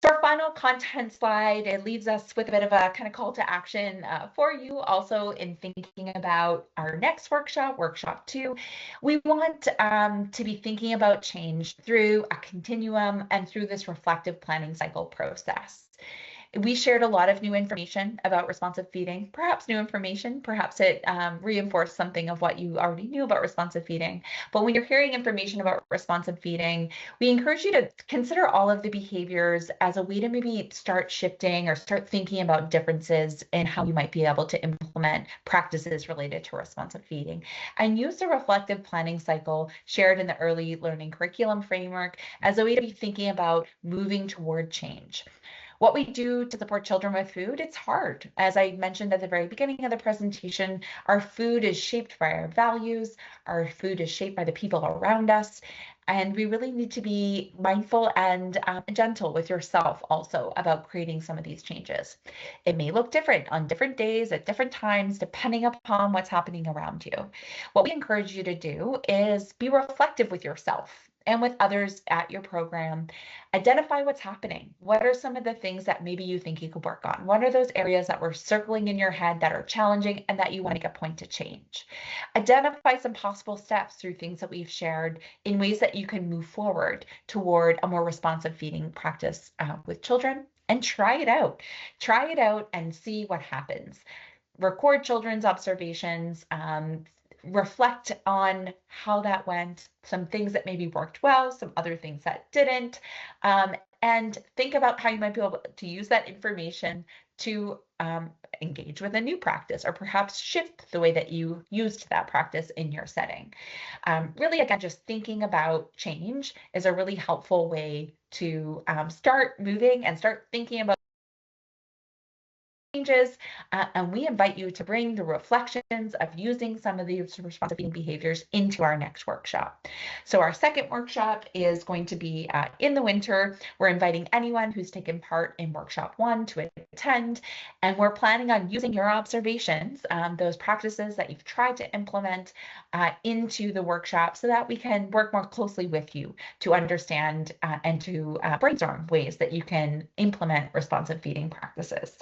S1: So our final content slide, it leaves us with a bit of a kind of call to action for you also in thinking about our next workshop, workshop 2. We want to be thinking about change through a continuum and through this reflective planning cycle process. We shared a lot of new information about responsive feeding, perhaps new information, perhaps it reinforced something of what you already knew about responsive feeding. But when you're hearing information about responsive feeding, we encourage you to consider all of the behaviors as a way to maybe start shifting or start thinking about differences in how you might be able to implement practices related to responsive feeding. And use the reflective planning cycle shared in the early learning curriculum framework as a way to be thinking about moving toward change. What we do to support children with food, it's hard. As I mentioned at the very beginning of the presentation, our food is shaped by our values, our food is shaped by the people around us, and we really need to be mindful and gentle with yourself also about creating some of these changes. It may look different on different days at different times, depending upon what's happening around you. What we encourage you to do is be reflective with yourself and with others at your program. Identify what's happening. What are some of the things that maybe you think you could work on? What are those areas that were circling in your head that are challenging and that you want to make a point to change? Identify some possible steps through things that we've shared in ways that you can move forward toward a more responsive feeding practice with children, and try it out. Try it out and see what happens. Record children's observations, reflect on how that went, some things that maybe worked well, some other things that didn't, and think about how you might be able to use that information to engage with a new practice, or perhaps shift the way that you used that practice in your setting. Really, again, just thinking about change is a really helpful way to start moving and start thinking about changes, and we invite you to bring the reflections of using some of these responsive feeding behaviors into our next workshop. So our second workshop is going to be in the winter. We're inviting anyone who's taken part in workshop 1 to attend, and we're planning on using your observations, those practices that you've tried to implement into the workshop, so that we can work more closely with you to understand and to brainstorm ways that you can implement responsive feeding practices.